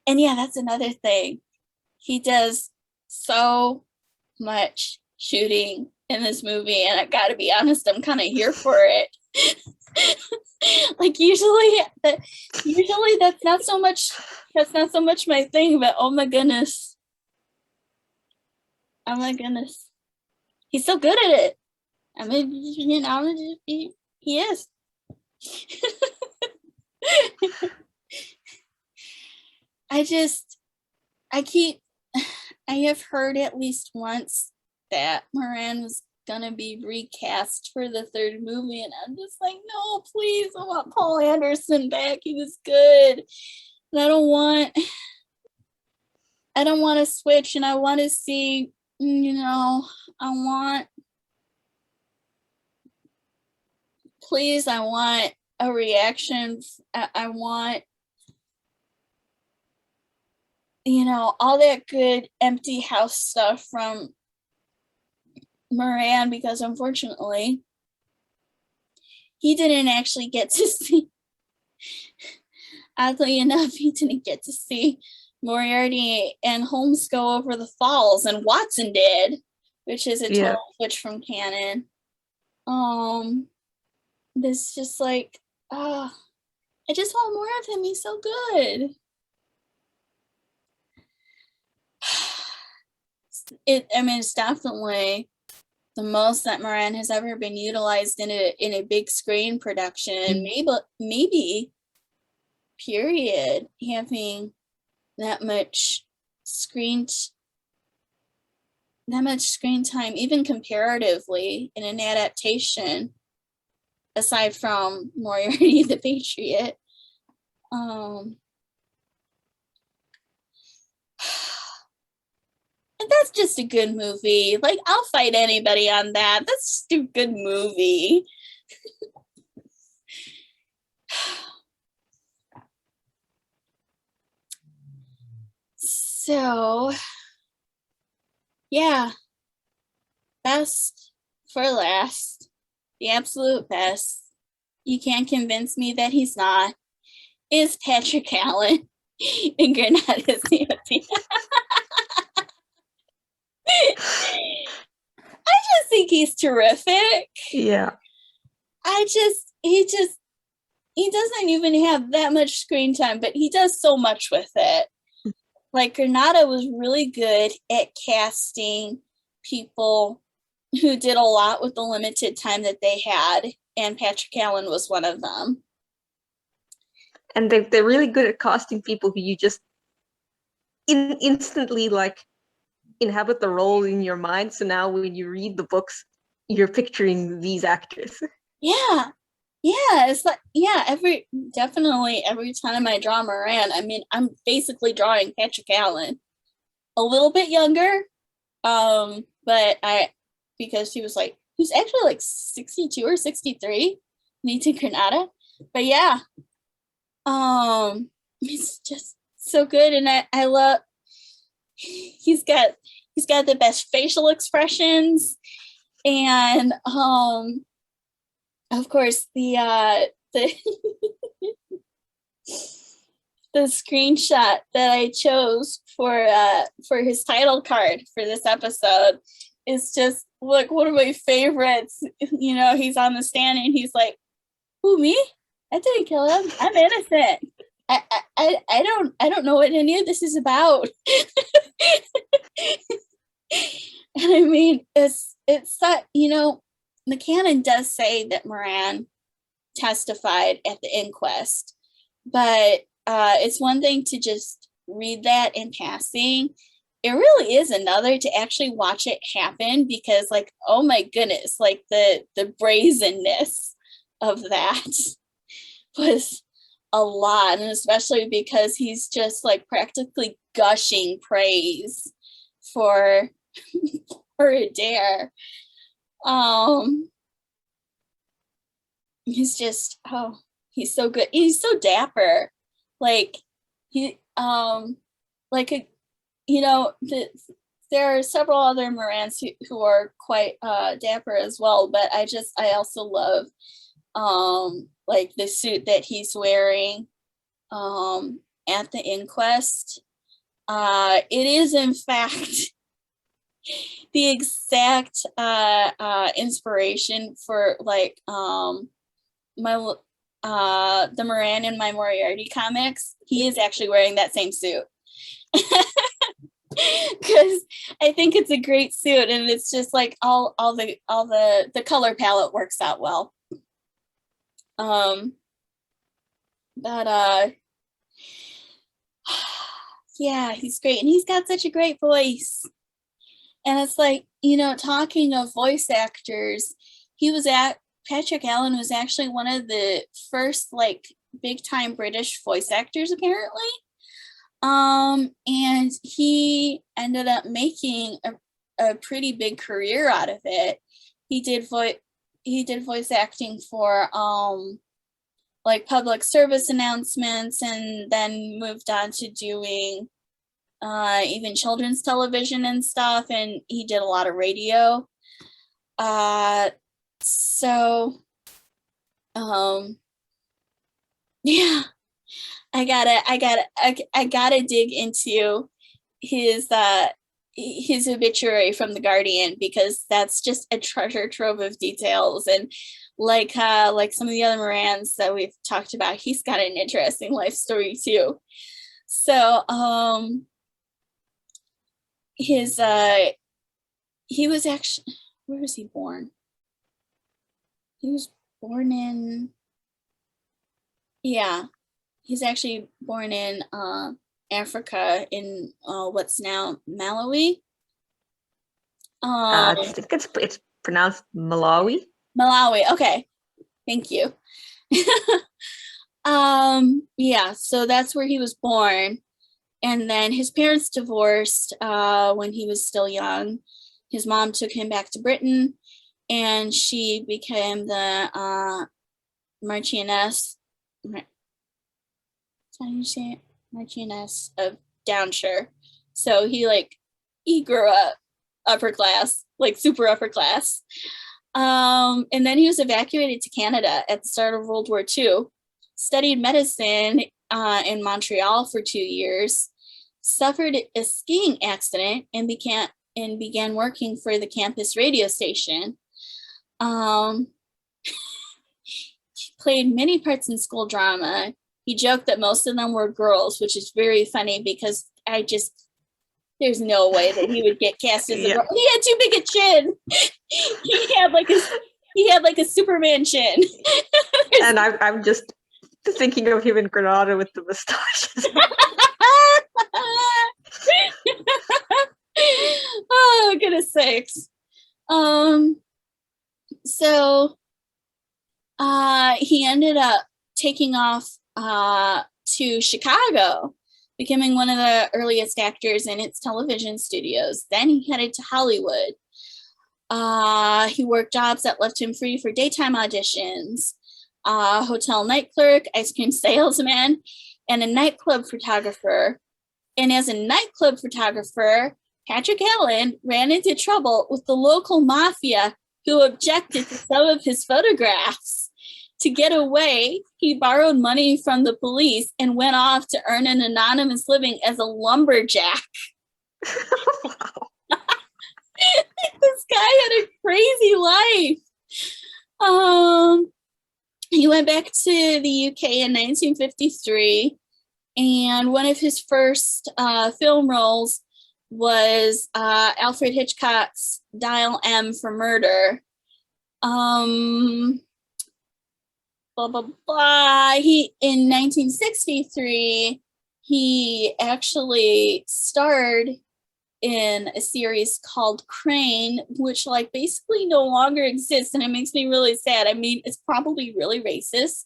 yeah, that's another thing. He does so much shooting in this movie, and I gotta be honest, I'm kind of here for it. Like usually that's not so much my thing, but oh my goodness, he's so good at it. I mean, you know, he is. I have heard at least once that Moran was gonna be recast for the third movie, and I'm just like, no, please, I want Paul Anderson back. He was good. And I don't want to switch, and I want to see, you know, I want a reaction. I want, you know, all that good empty house stuff from Moran, because unfortunately he didn't actually get to see, oddly enough, he didn't get to see Moriarty and Holmes go over the falls, and Watson did. which is a Yeah. total switch from canon. This just like, I just want more of him. He's so good. It's definitely the most that Moran has ever been utilized in a big screen production. Maybe period, having that much screen time, even comparatively, in an adaptation, aside from Moriarty the Patriot. And that's just a good movie. Like, I'll fight anybody on that. That's just a good movie. So, yeah. Best for last. The absolute best. You can't convince me that he's not. Is Patrick Allen in Granada's Nancy. I just think he's terrific. Yeah. He doesn't even have that much screen time, but he does so much with it. Like, Granada was really good at casting people who did a lot with the limited time that they had, and Patrick Allen was one of them. And they're really good at casting people who you just instantly like inhabit the role in your mind. So now when you read the books, you're picturing these actors. Yeah. It's like, every time I draw Moran, I mean, I'm basically drawing Patrick Allen. A little bit younger, but because he's actually like 62 or 63 when he did Granada. But yeah, he's just so good, and I love. He's got the best facial expressions, and of course the the screenshot that I chose for his title card for this episode is just like one of my favorites. You know, he's on the stand and he's like, "Who, me? I didn't kill him. I'm innocent. I don't know what any of this is about." And I mean, it's that, you know, the canon does say that Moran testified at the inquest, but it's one thing to just read that in passing. It really is another to actually watch it happen, because like, oh my goodness, like the brazenness of that was a lot, and especially because he's just like practically gushing praise for for a dare. He's just, he's so good. He's so dapper. Like he like a, you know, there are several other Morans who are quite dapper as well, but I also love like the suit that he's wearing at the inquest. It is in fact the exact inspiration for like my the Moran in my Moriarty comics. He is actually wearing that same suit. Because I think it's a great suit, and it's just like all the color palette works out well. But yeah, he's great, and he's got such a great voice. And it's like, you know, talking of voice actors, Patrick Allen was actually one of the first like big time British voice actors, apparently. And he ended up making a pretty big career out of it. He did voice acting for like public service announcements, and then moved on to doing even children's television and stuff, and he did a lot of radio. So yeah, I gotta dig into his his obituary from the Guardian, because that's just a treasure trove of details. And like some of the other Morans that we've talked about, he's got an interesting life story too. So his he was actually, where was he born? He was born in, yeah, he's actually born in Africa, in what's now Malawi. I think it's pronounced Malawi. Malawi. Okay, thank you. Yeah, so that's where he was born, and then his parents divorced when he was still young. His mom took him back to Britain, and she became the Marchioness. How do you say it? Marchioness of Downshire. So he grew up upper class, like super upper class. And then he was evacuated to Canada at the start of World War II, studied medicine in Montreal for 2 years, suffered a skiing accident, and began working for the campus radio station. He played many parts in school drama. He joked that most of them were girls, which is very funny because there's no way that he would get cast as a girl. He had too big a chin. He had like a Superman chin. And I'm just thinking of him in Granada with the mustaches. Oh, goodness sakes. So he ended up taking off to Chicago, becoming one of the earliest actors in its television studios. Then he headed to Hollywood. He worked jobs that left him free for daytime auditions, hotel night clerk, ice cream salesman, and a nightclub photographer. And as a nightclub photographer, Patrick Allen ran into trouble with the local mafia, who objected to some of his photographs. To get away, he borrowed money from the police and went off to earn an anonymous living as a lumberjack. This guy had a crazy life. He went back to the UK in 1953, and one of his first film roles was Alfred Hitchcock's Dial M for Murder. Blah, blah, blah. In 1963, he actually starred in a series called Crane, which basically no longer exists, and it makes me really sad. I mean, it's probably really racist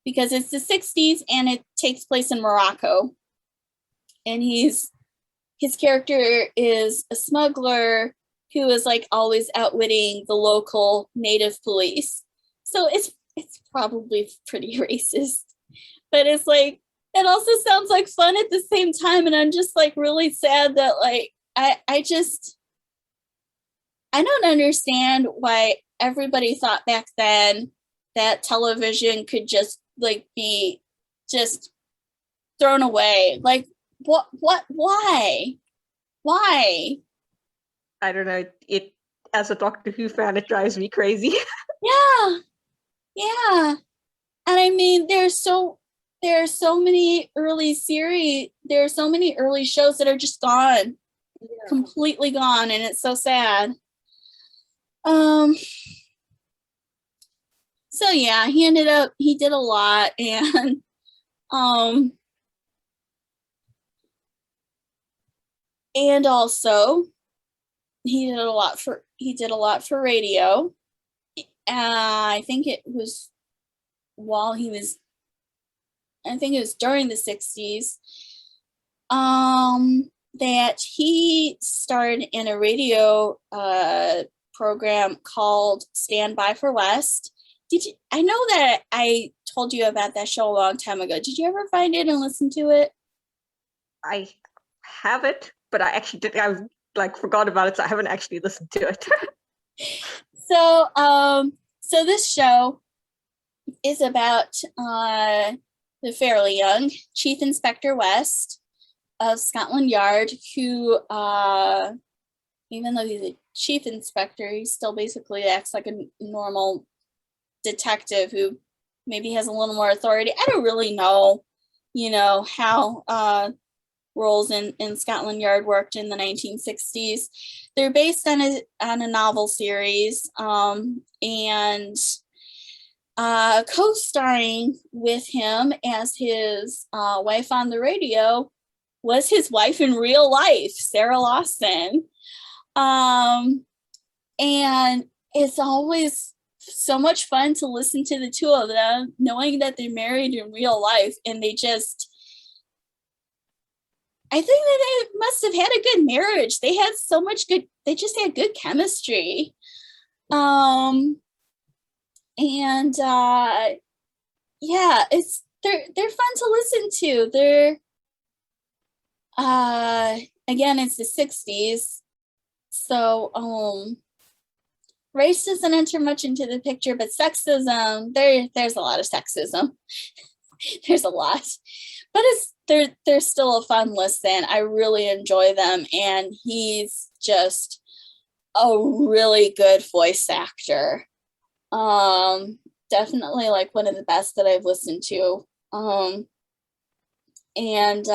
because it's the 60s and it takes place in Morocco. And his character is a smuggler who is always outwitting the local native police. So it's probably pretty racist, but it's it also sounds like fun at the same time. And I'm just really sad that I don't understand why everybody thought back then that television could just be just thrown away. Why? I don't know. It, as a Doctor Who fan, it drives me crazy. Yeah. And I mean, there are so many early series, there are so many early shows that are just gone, completely gone, and it's so sad. So yeah, he did a lot, and also he did a lot for radio. I think it was during the 60s that he starred in a radio program called Stand By for West. I know that I told you about that show a long time ago. Did you ever find it and listen to it? I have it, but I actually did. I forgot about it, so I haven't actually listened to it. So this show is about the fairly young Chief Inspector West, of Scotland Yard, who, even though he's a chief inspector, he still basically acts like a normal detective who maybe has a little more authority. I don't really know, how roles in Scotland Yard worked in the 1960s. They're based on a novel series, and co-starring with him as his wife on the radio was his wife in real life, Sarah Lawson. And it's always so much fun to listen to the two of them, knowing that they're married in real life, and I think that they must have had a good marriage. They had they just had good chemistry. And yeah, they're fun to listen to. They're again, it's the 60s. So race doesn't enter much into the picture, but sexism, there's a lot of sexism. There's a lot. But they're still a fun listen. I really enjoy them, and he's just a really good voice actor. Definitely like one of the best that I've listened to. And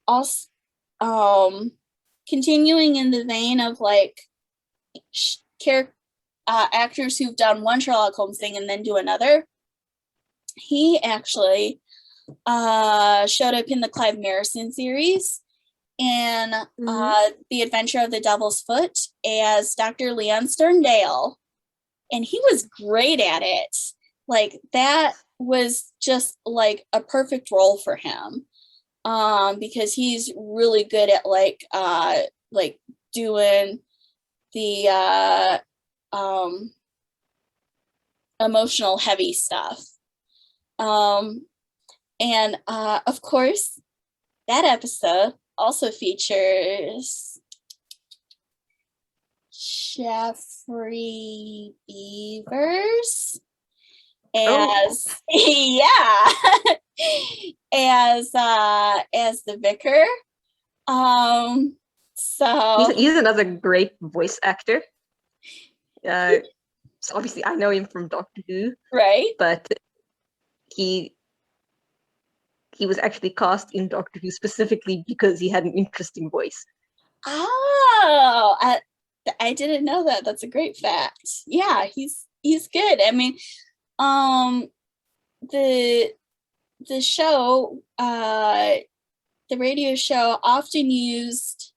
also continuing in the vein of like actors who've done one Sherlock Holmes thing and then do another, he actually showed up in the Clive Merrison series in The Adventure of the Devil's Foot as Dr. Leon Sterndale, and he was great at it. Like, that was just like a perfect role for him, because he's really good at like doing the emotional heavy stuff. And of course, that episode also features Jeffrey Beavers as as the vicar. So he's another great voice actor. So obviously I know him from Doctor Who, right? But he was actually cast in Doctor Who specifically because he had an interesting voice. Oh, I didn't know that. That's a great fact. Yeah, he's good. I mean, the show, the radio show often used,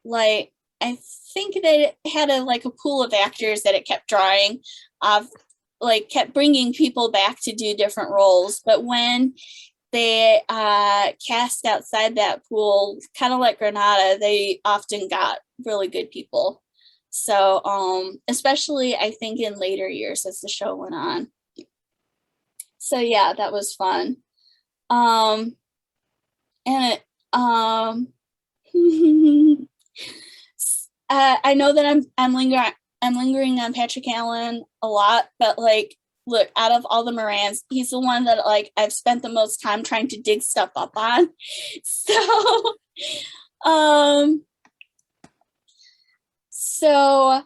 like, I think that it had a pool of actors that it kept drawing, kept bringing people back to do different roles. But when they cast outside that pool, kind of like Granada, they often got really good people. So especially I think in later years as the show went on. So yeah, that was fun. And it I know that I'm lingering on Patrick Allen a lot, but look, out of all the Morans, he's the one that I've spent the most time trying to dig stuff up on. So so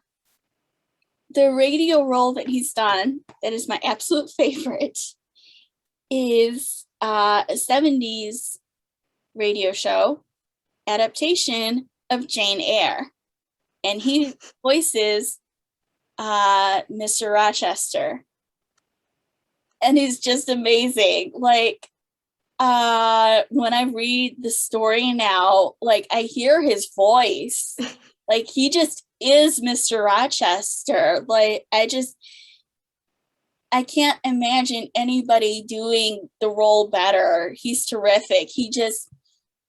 the radio role that he's done that is my absolute favorite is a 70s radio show adaptation of Jane Eyre, and he voices Mr. Rochester, and he's just amazing. When I read the story now, I hear his voice. He just is Mr. Rochester. I can't imagine anybody doing the role better. He's terrific.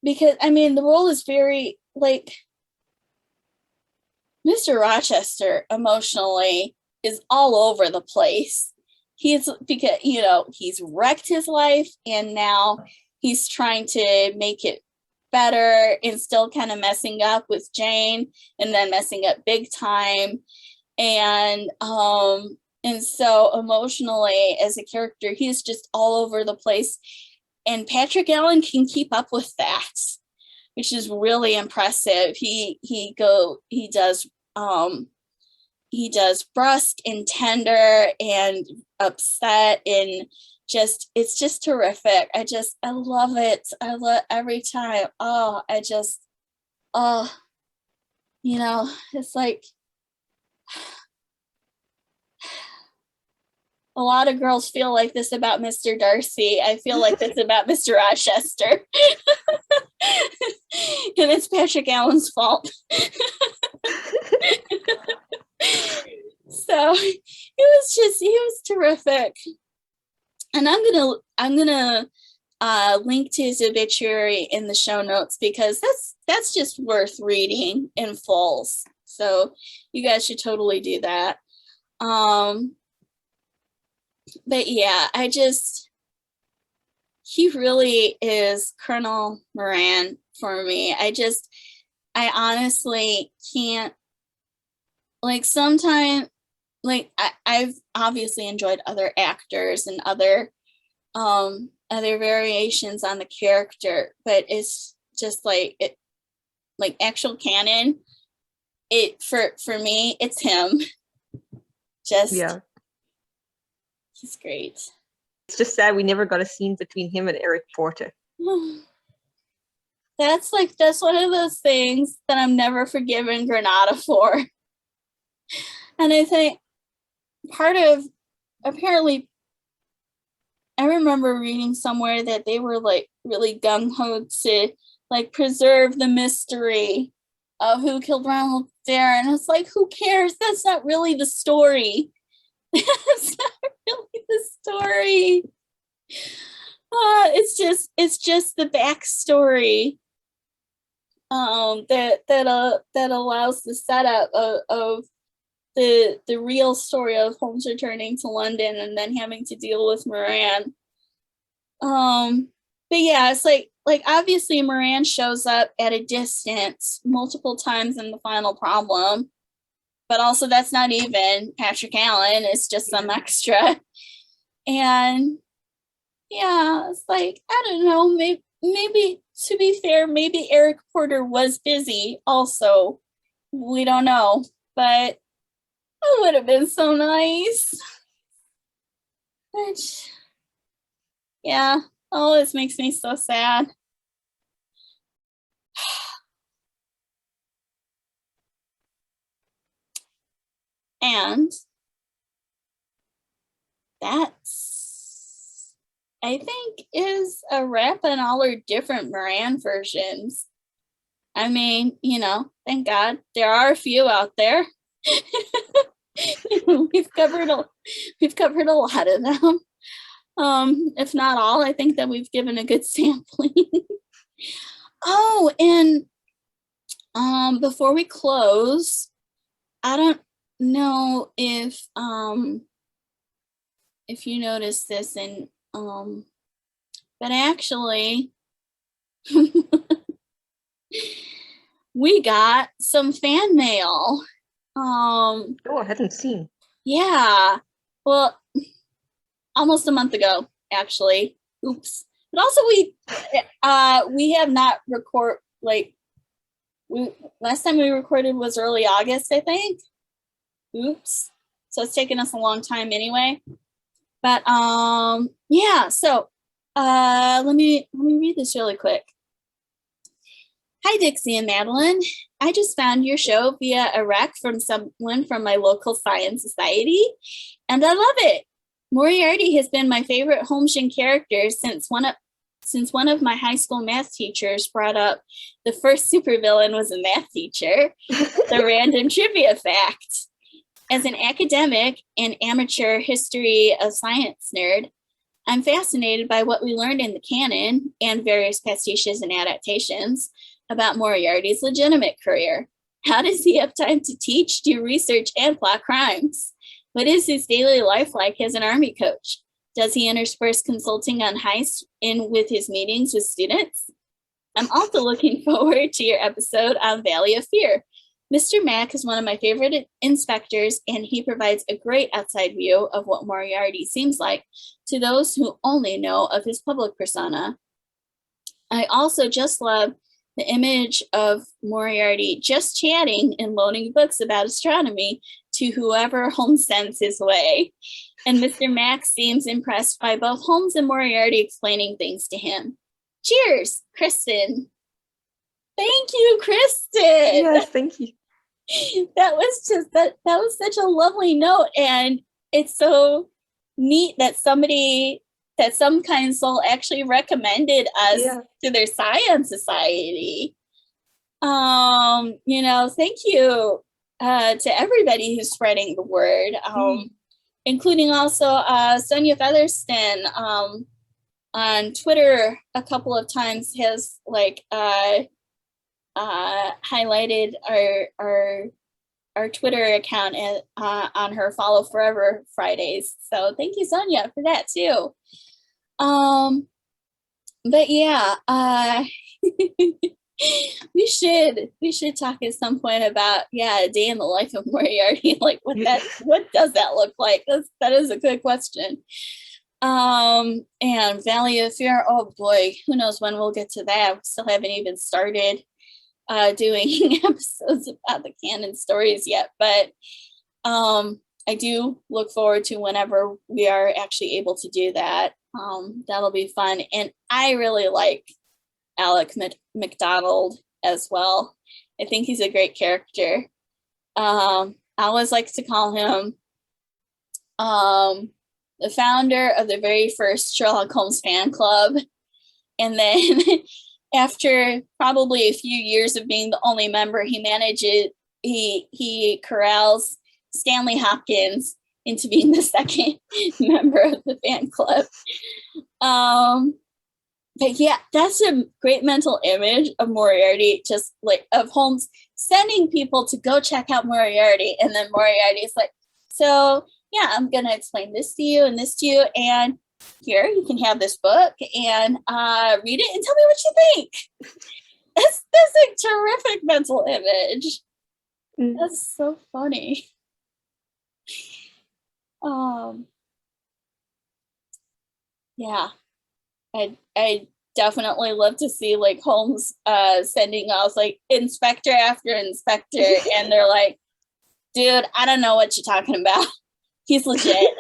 Because the role is very Mr. Rochester emotionally is all over the place. He's wrecked his life, and now he's trying to make it better and still kind of messing up with Jane, and then messing up big time. And so emotionally as a character, he's just all over the place. Patrick Allen can keep up with that, which is really impressive. He does brusque and tender and upset, and it's just terrific. I love it. I love every time. It's like a lot of girls feel like this about Mr. Darcy. I feel like this about Mr. Rochester. And it's Patrick Allen's fault. So he was terrific. And I'm gonna link to his obituary in the show notes, because that's just worth reading in fulls. So you guys should totally do that. But yeah, he really is Colonel Moran for me. I honestly can't, like, sometimes, like, I've obviously enjoyed other actors and other variations on the character, but it's just like actual canon. For me, it's him. Yeah. He's great. It's just sad we never got a scene between him and Eric Porter. That's one of those things that I'm never forgiven Granada for. And I think apparently, I remember reading somewhere that they were like really gung-ho to like preserve the mystery of who killed Ronald Dare. And it's like, who cares? That's not really the story. That's not really the story. It's just the backstory that allows the setup of the real story of Holmes returning to London and then having to deal with Moran. But yeah, it's like obviously Moran shows up at a distance multiple times in the final problem. But also that's not even Patrick Allen, it's just some extra. And yeah, it's like, I don't know, maybe to be fair, maybe Eric Porter was busy also. We don't know, but it would have been so nice. But yeah, all this makes me so sad. And that's, I think, is a wrap on all our different Moran versions. I mean, thank God there are a few out there. We've covered a lot of them. If not all, I think that we've given a good sampling. Oh, and before we close, I don't know if you noticed this, and but actually we got some fan mail. I hadn't seen. Yeah, well, almost a month ago, actually. Oops. But also we have not last time we recorded was early August, I think. Oops. So it's taken us a long time anyway. But yeah, so let me read this really quick. Hi, Dixie and Madeline. I just found your show via a rec from someone from my local science society, and I love it. Moriarty has been my favorite Holmesian character since one of my high school math teachers brought up the first supervillain was a math teacher. The random trivia fact. As an academic and amateur history of science nerd, I'm fascinated by what we learned in the canon and various pastiches and adaptations about Moriarty's legitimate career. How does he have time to teach, do research, and plot crimes? What is his daily life like as an army coach? Does he intersperse consulting on heists in with his meetings with students? I'm also looking forward to your episode on Valley of Fear. Mr. Mack is one of my favorite inspectors, and he provides a great outside view of what Moriarty seems like to those who only know of his public persona. I also just love the image of Moriarty just chatting and loaning books about astronomy to whoever Holmes sends his way. And Mr. Mack seems impressed by both Holmes and Moriarty explaining things to him. Cheers, Kristen. Thank you, Kristen. Yes, thank you. That was such a lovely note, and it's so neat that some kind soul actually recommended us to their science society. Thank you to everybody who's spreading the word, including also Sonia Featherston on Twitter a couple of times has highlighted our Twitter account on her Follow Forever Fridays. So thank you, Sonia, for that too. But yeah, we should talk at some point about a day in the life of Moriarty. Like what does that look like? That is a good question. And Valley of Fear, oh boy, who knows when we'll get to that. We still haven't even started doing episodes about the canon stories yet, but I do look forward to whenever we are actually able to do that. That'll be fun. And I really like Alec MacDonald as well. I think he's a great character. I always like to call him the founder of the very first Sherlock Holmes fan club. And then after probably a few years of being the only member, he corrals Stanley Hopkins into being the second member of the fan club. But yeah, that's a great mental image of Moriarty, just like of Holmes sending people to go check out Moriarty. And then Moriarty is like, so yeah, I'm going to explain this to you and this to you. And here, you can have this book and read it and tell me what you think. That's a terrific mental image. That's so funny. Yeah, I definitely love to see like Holmes sending off like inspector after inspector, and they're like, dude, I don't know what you're talking about. He's legit.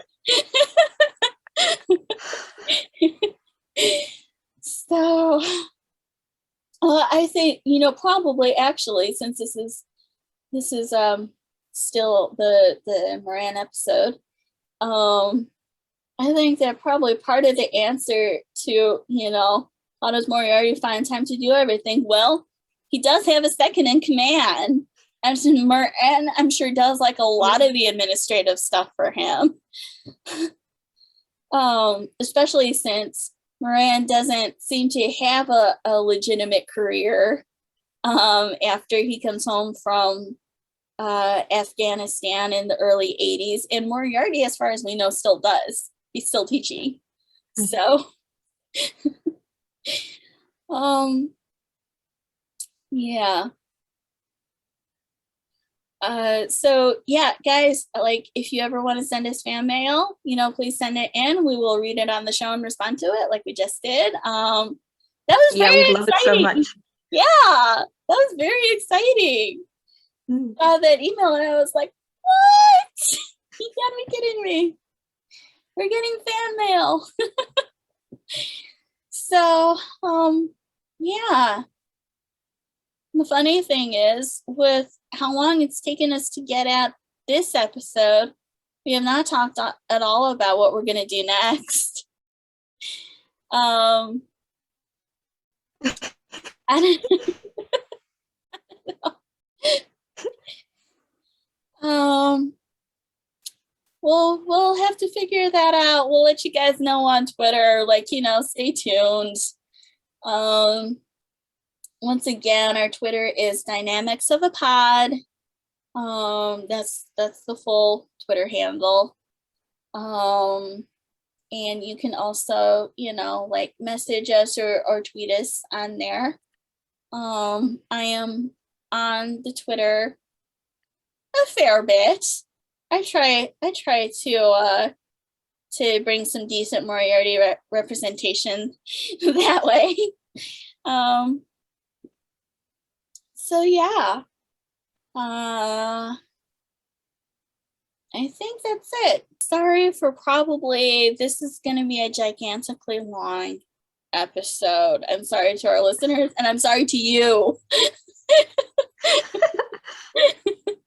So I think, probably actually, since this is still the Moran episode, I think that probably part of the answer to, how does Moriarty find time to do everything? Well, he does have a second in command. And Moran, I'm sure, does like a lot of the administrative stuff for him. Especially since Moran doesn't seem to have a legitimate career after he comes home from Afghanistan in the early 80s. And Moriarty, as far as we know, still does. He's still teaching. So, yeah. So yeah, guys, like if you ever want to send us fan mail, please send it in. We will read it on the show and respond to it like we just did. That was very exciting. Love it so much. Yeah, that was very exciting. That email and I was like, what? You gotta be kidding me. We're getting fan mail. So, yeah. The funny thing is, with how long it's taken us to get at this episode, we have not talked at all about what we're going to do next. I don't know. We'll have to figure that out. We'll let you guys know on Twitter. Stay tuned. Once again, our Twitter is Dynamics of a Pod. That's the full Twitter handle. And you can also, message us or tweet us on there. I am on the Twitter a fair bit. I try to bring some decent Moriarty representation that way. So yeah. I think that's it. Sorry for this is going to be a gigantically long episode. I'm sorry to our listeners, and I'm sorry to you.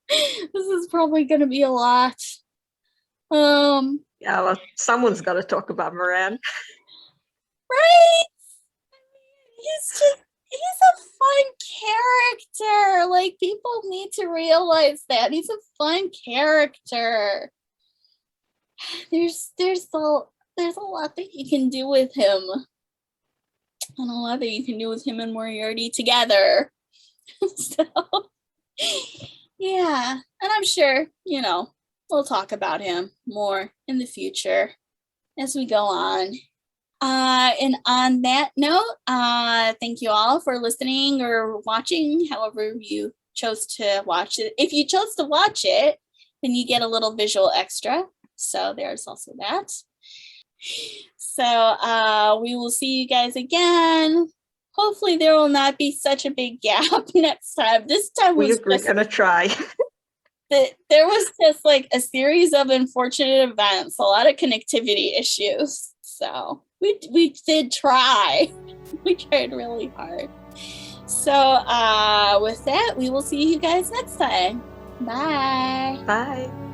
This is probably going to be a lot. Yeah, well, someone's got to talk about Moran. Right? He's a fun character. Like, people need to realize that. He's a fun character. There's a lot that you can do with him. And a lot that you can do with him and Moriarty together. So, yeah. And I'm sure, we'll talk about him more in the future as we go on. And on that note, thank you all for listening or watching, however you chose to watch it. If you chose to watch it, then you get a little visual extra. So there's also that. So we will see you guys again. Hopefully there will not be such a big gap next time. This time we're gonna try. There was just like a series of unfortunate events, a lot of connectivity issues. So we did try. We tried really hard. So with that, we will see you guys next time. Bye. Bye.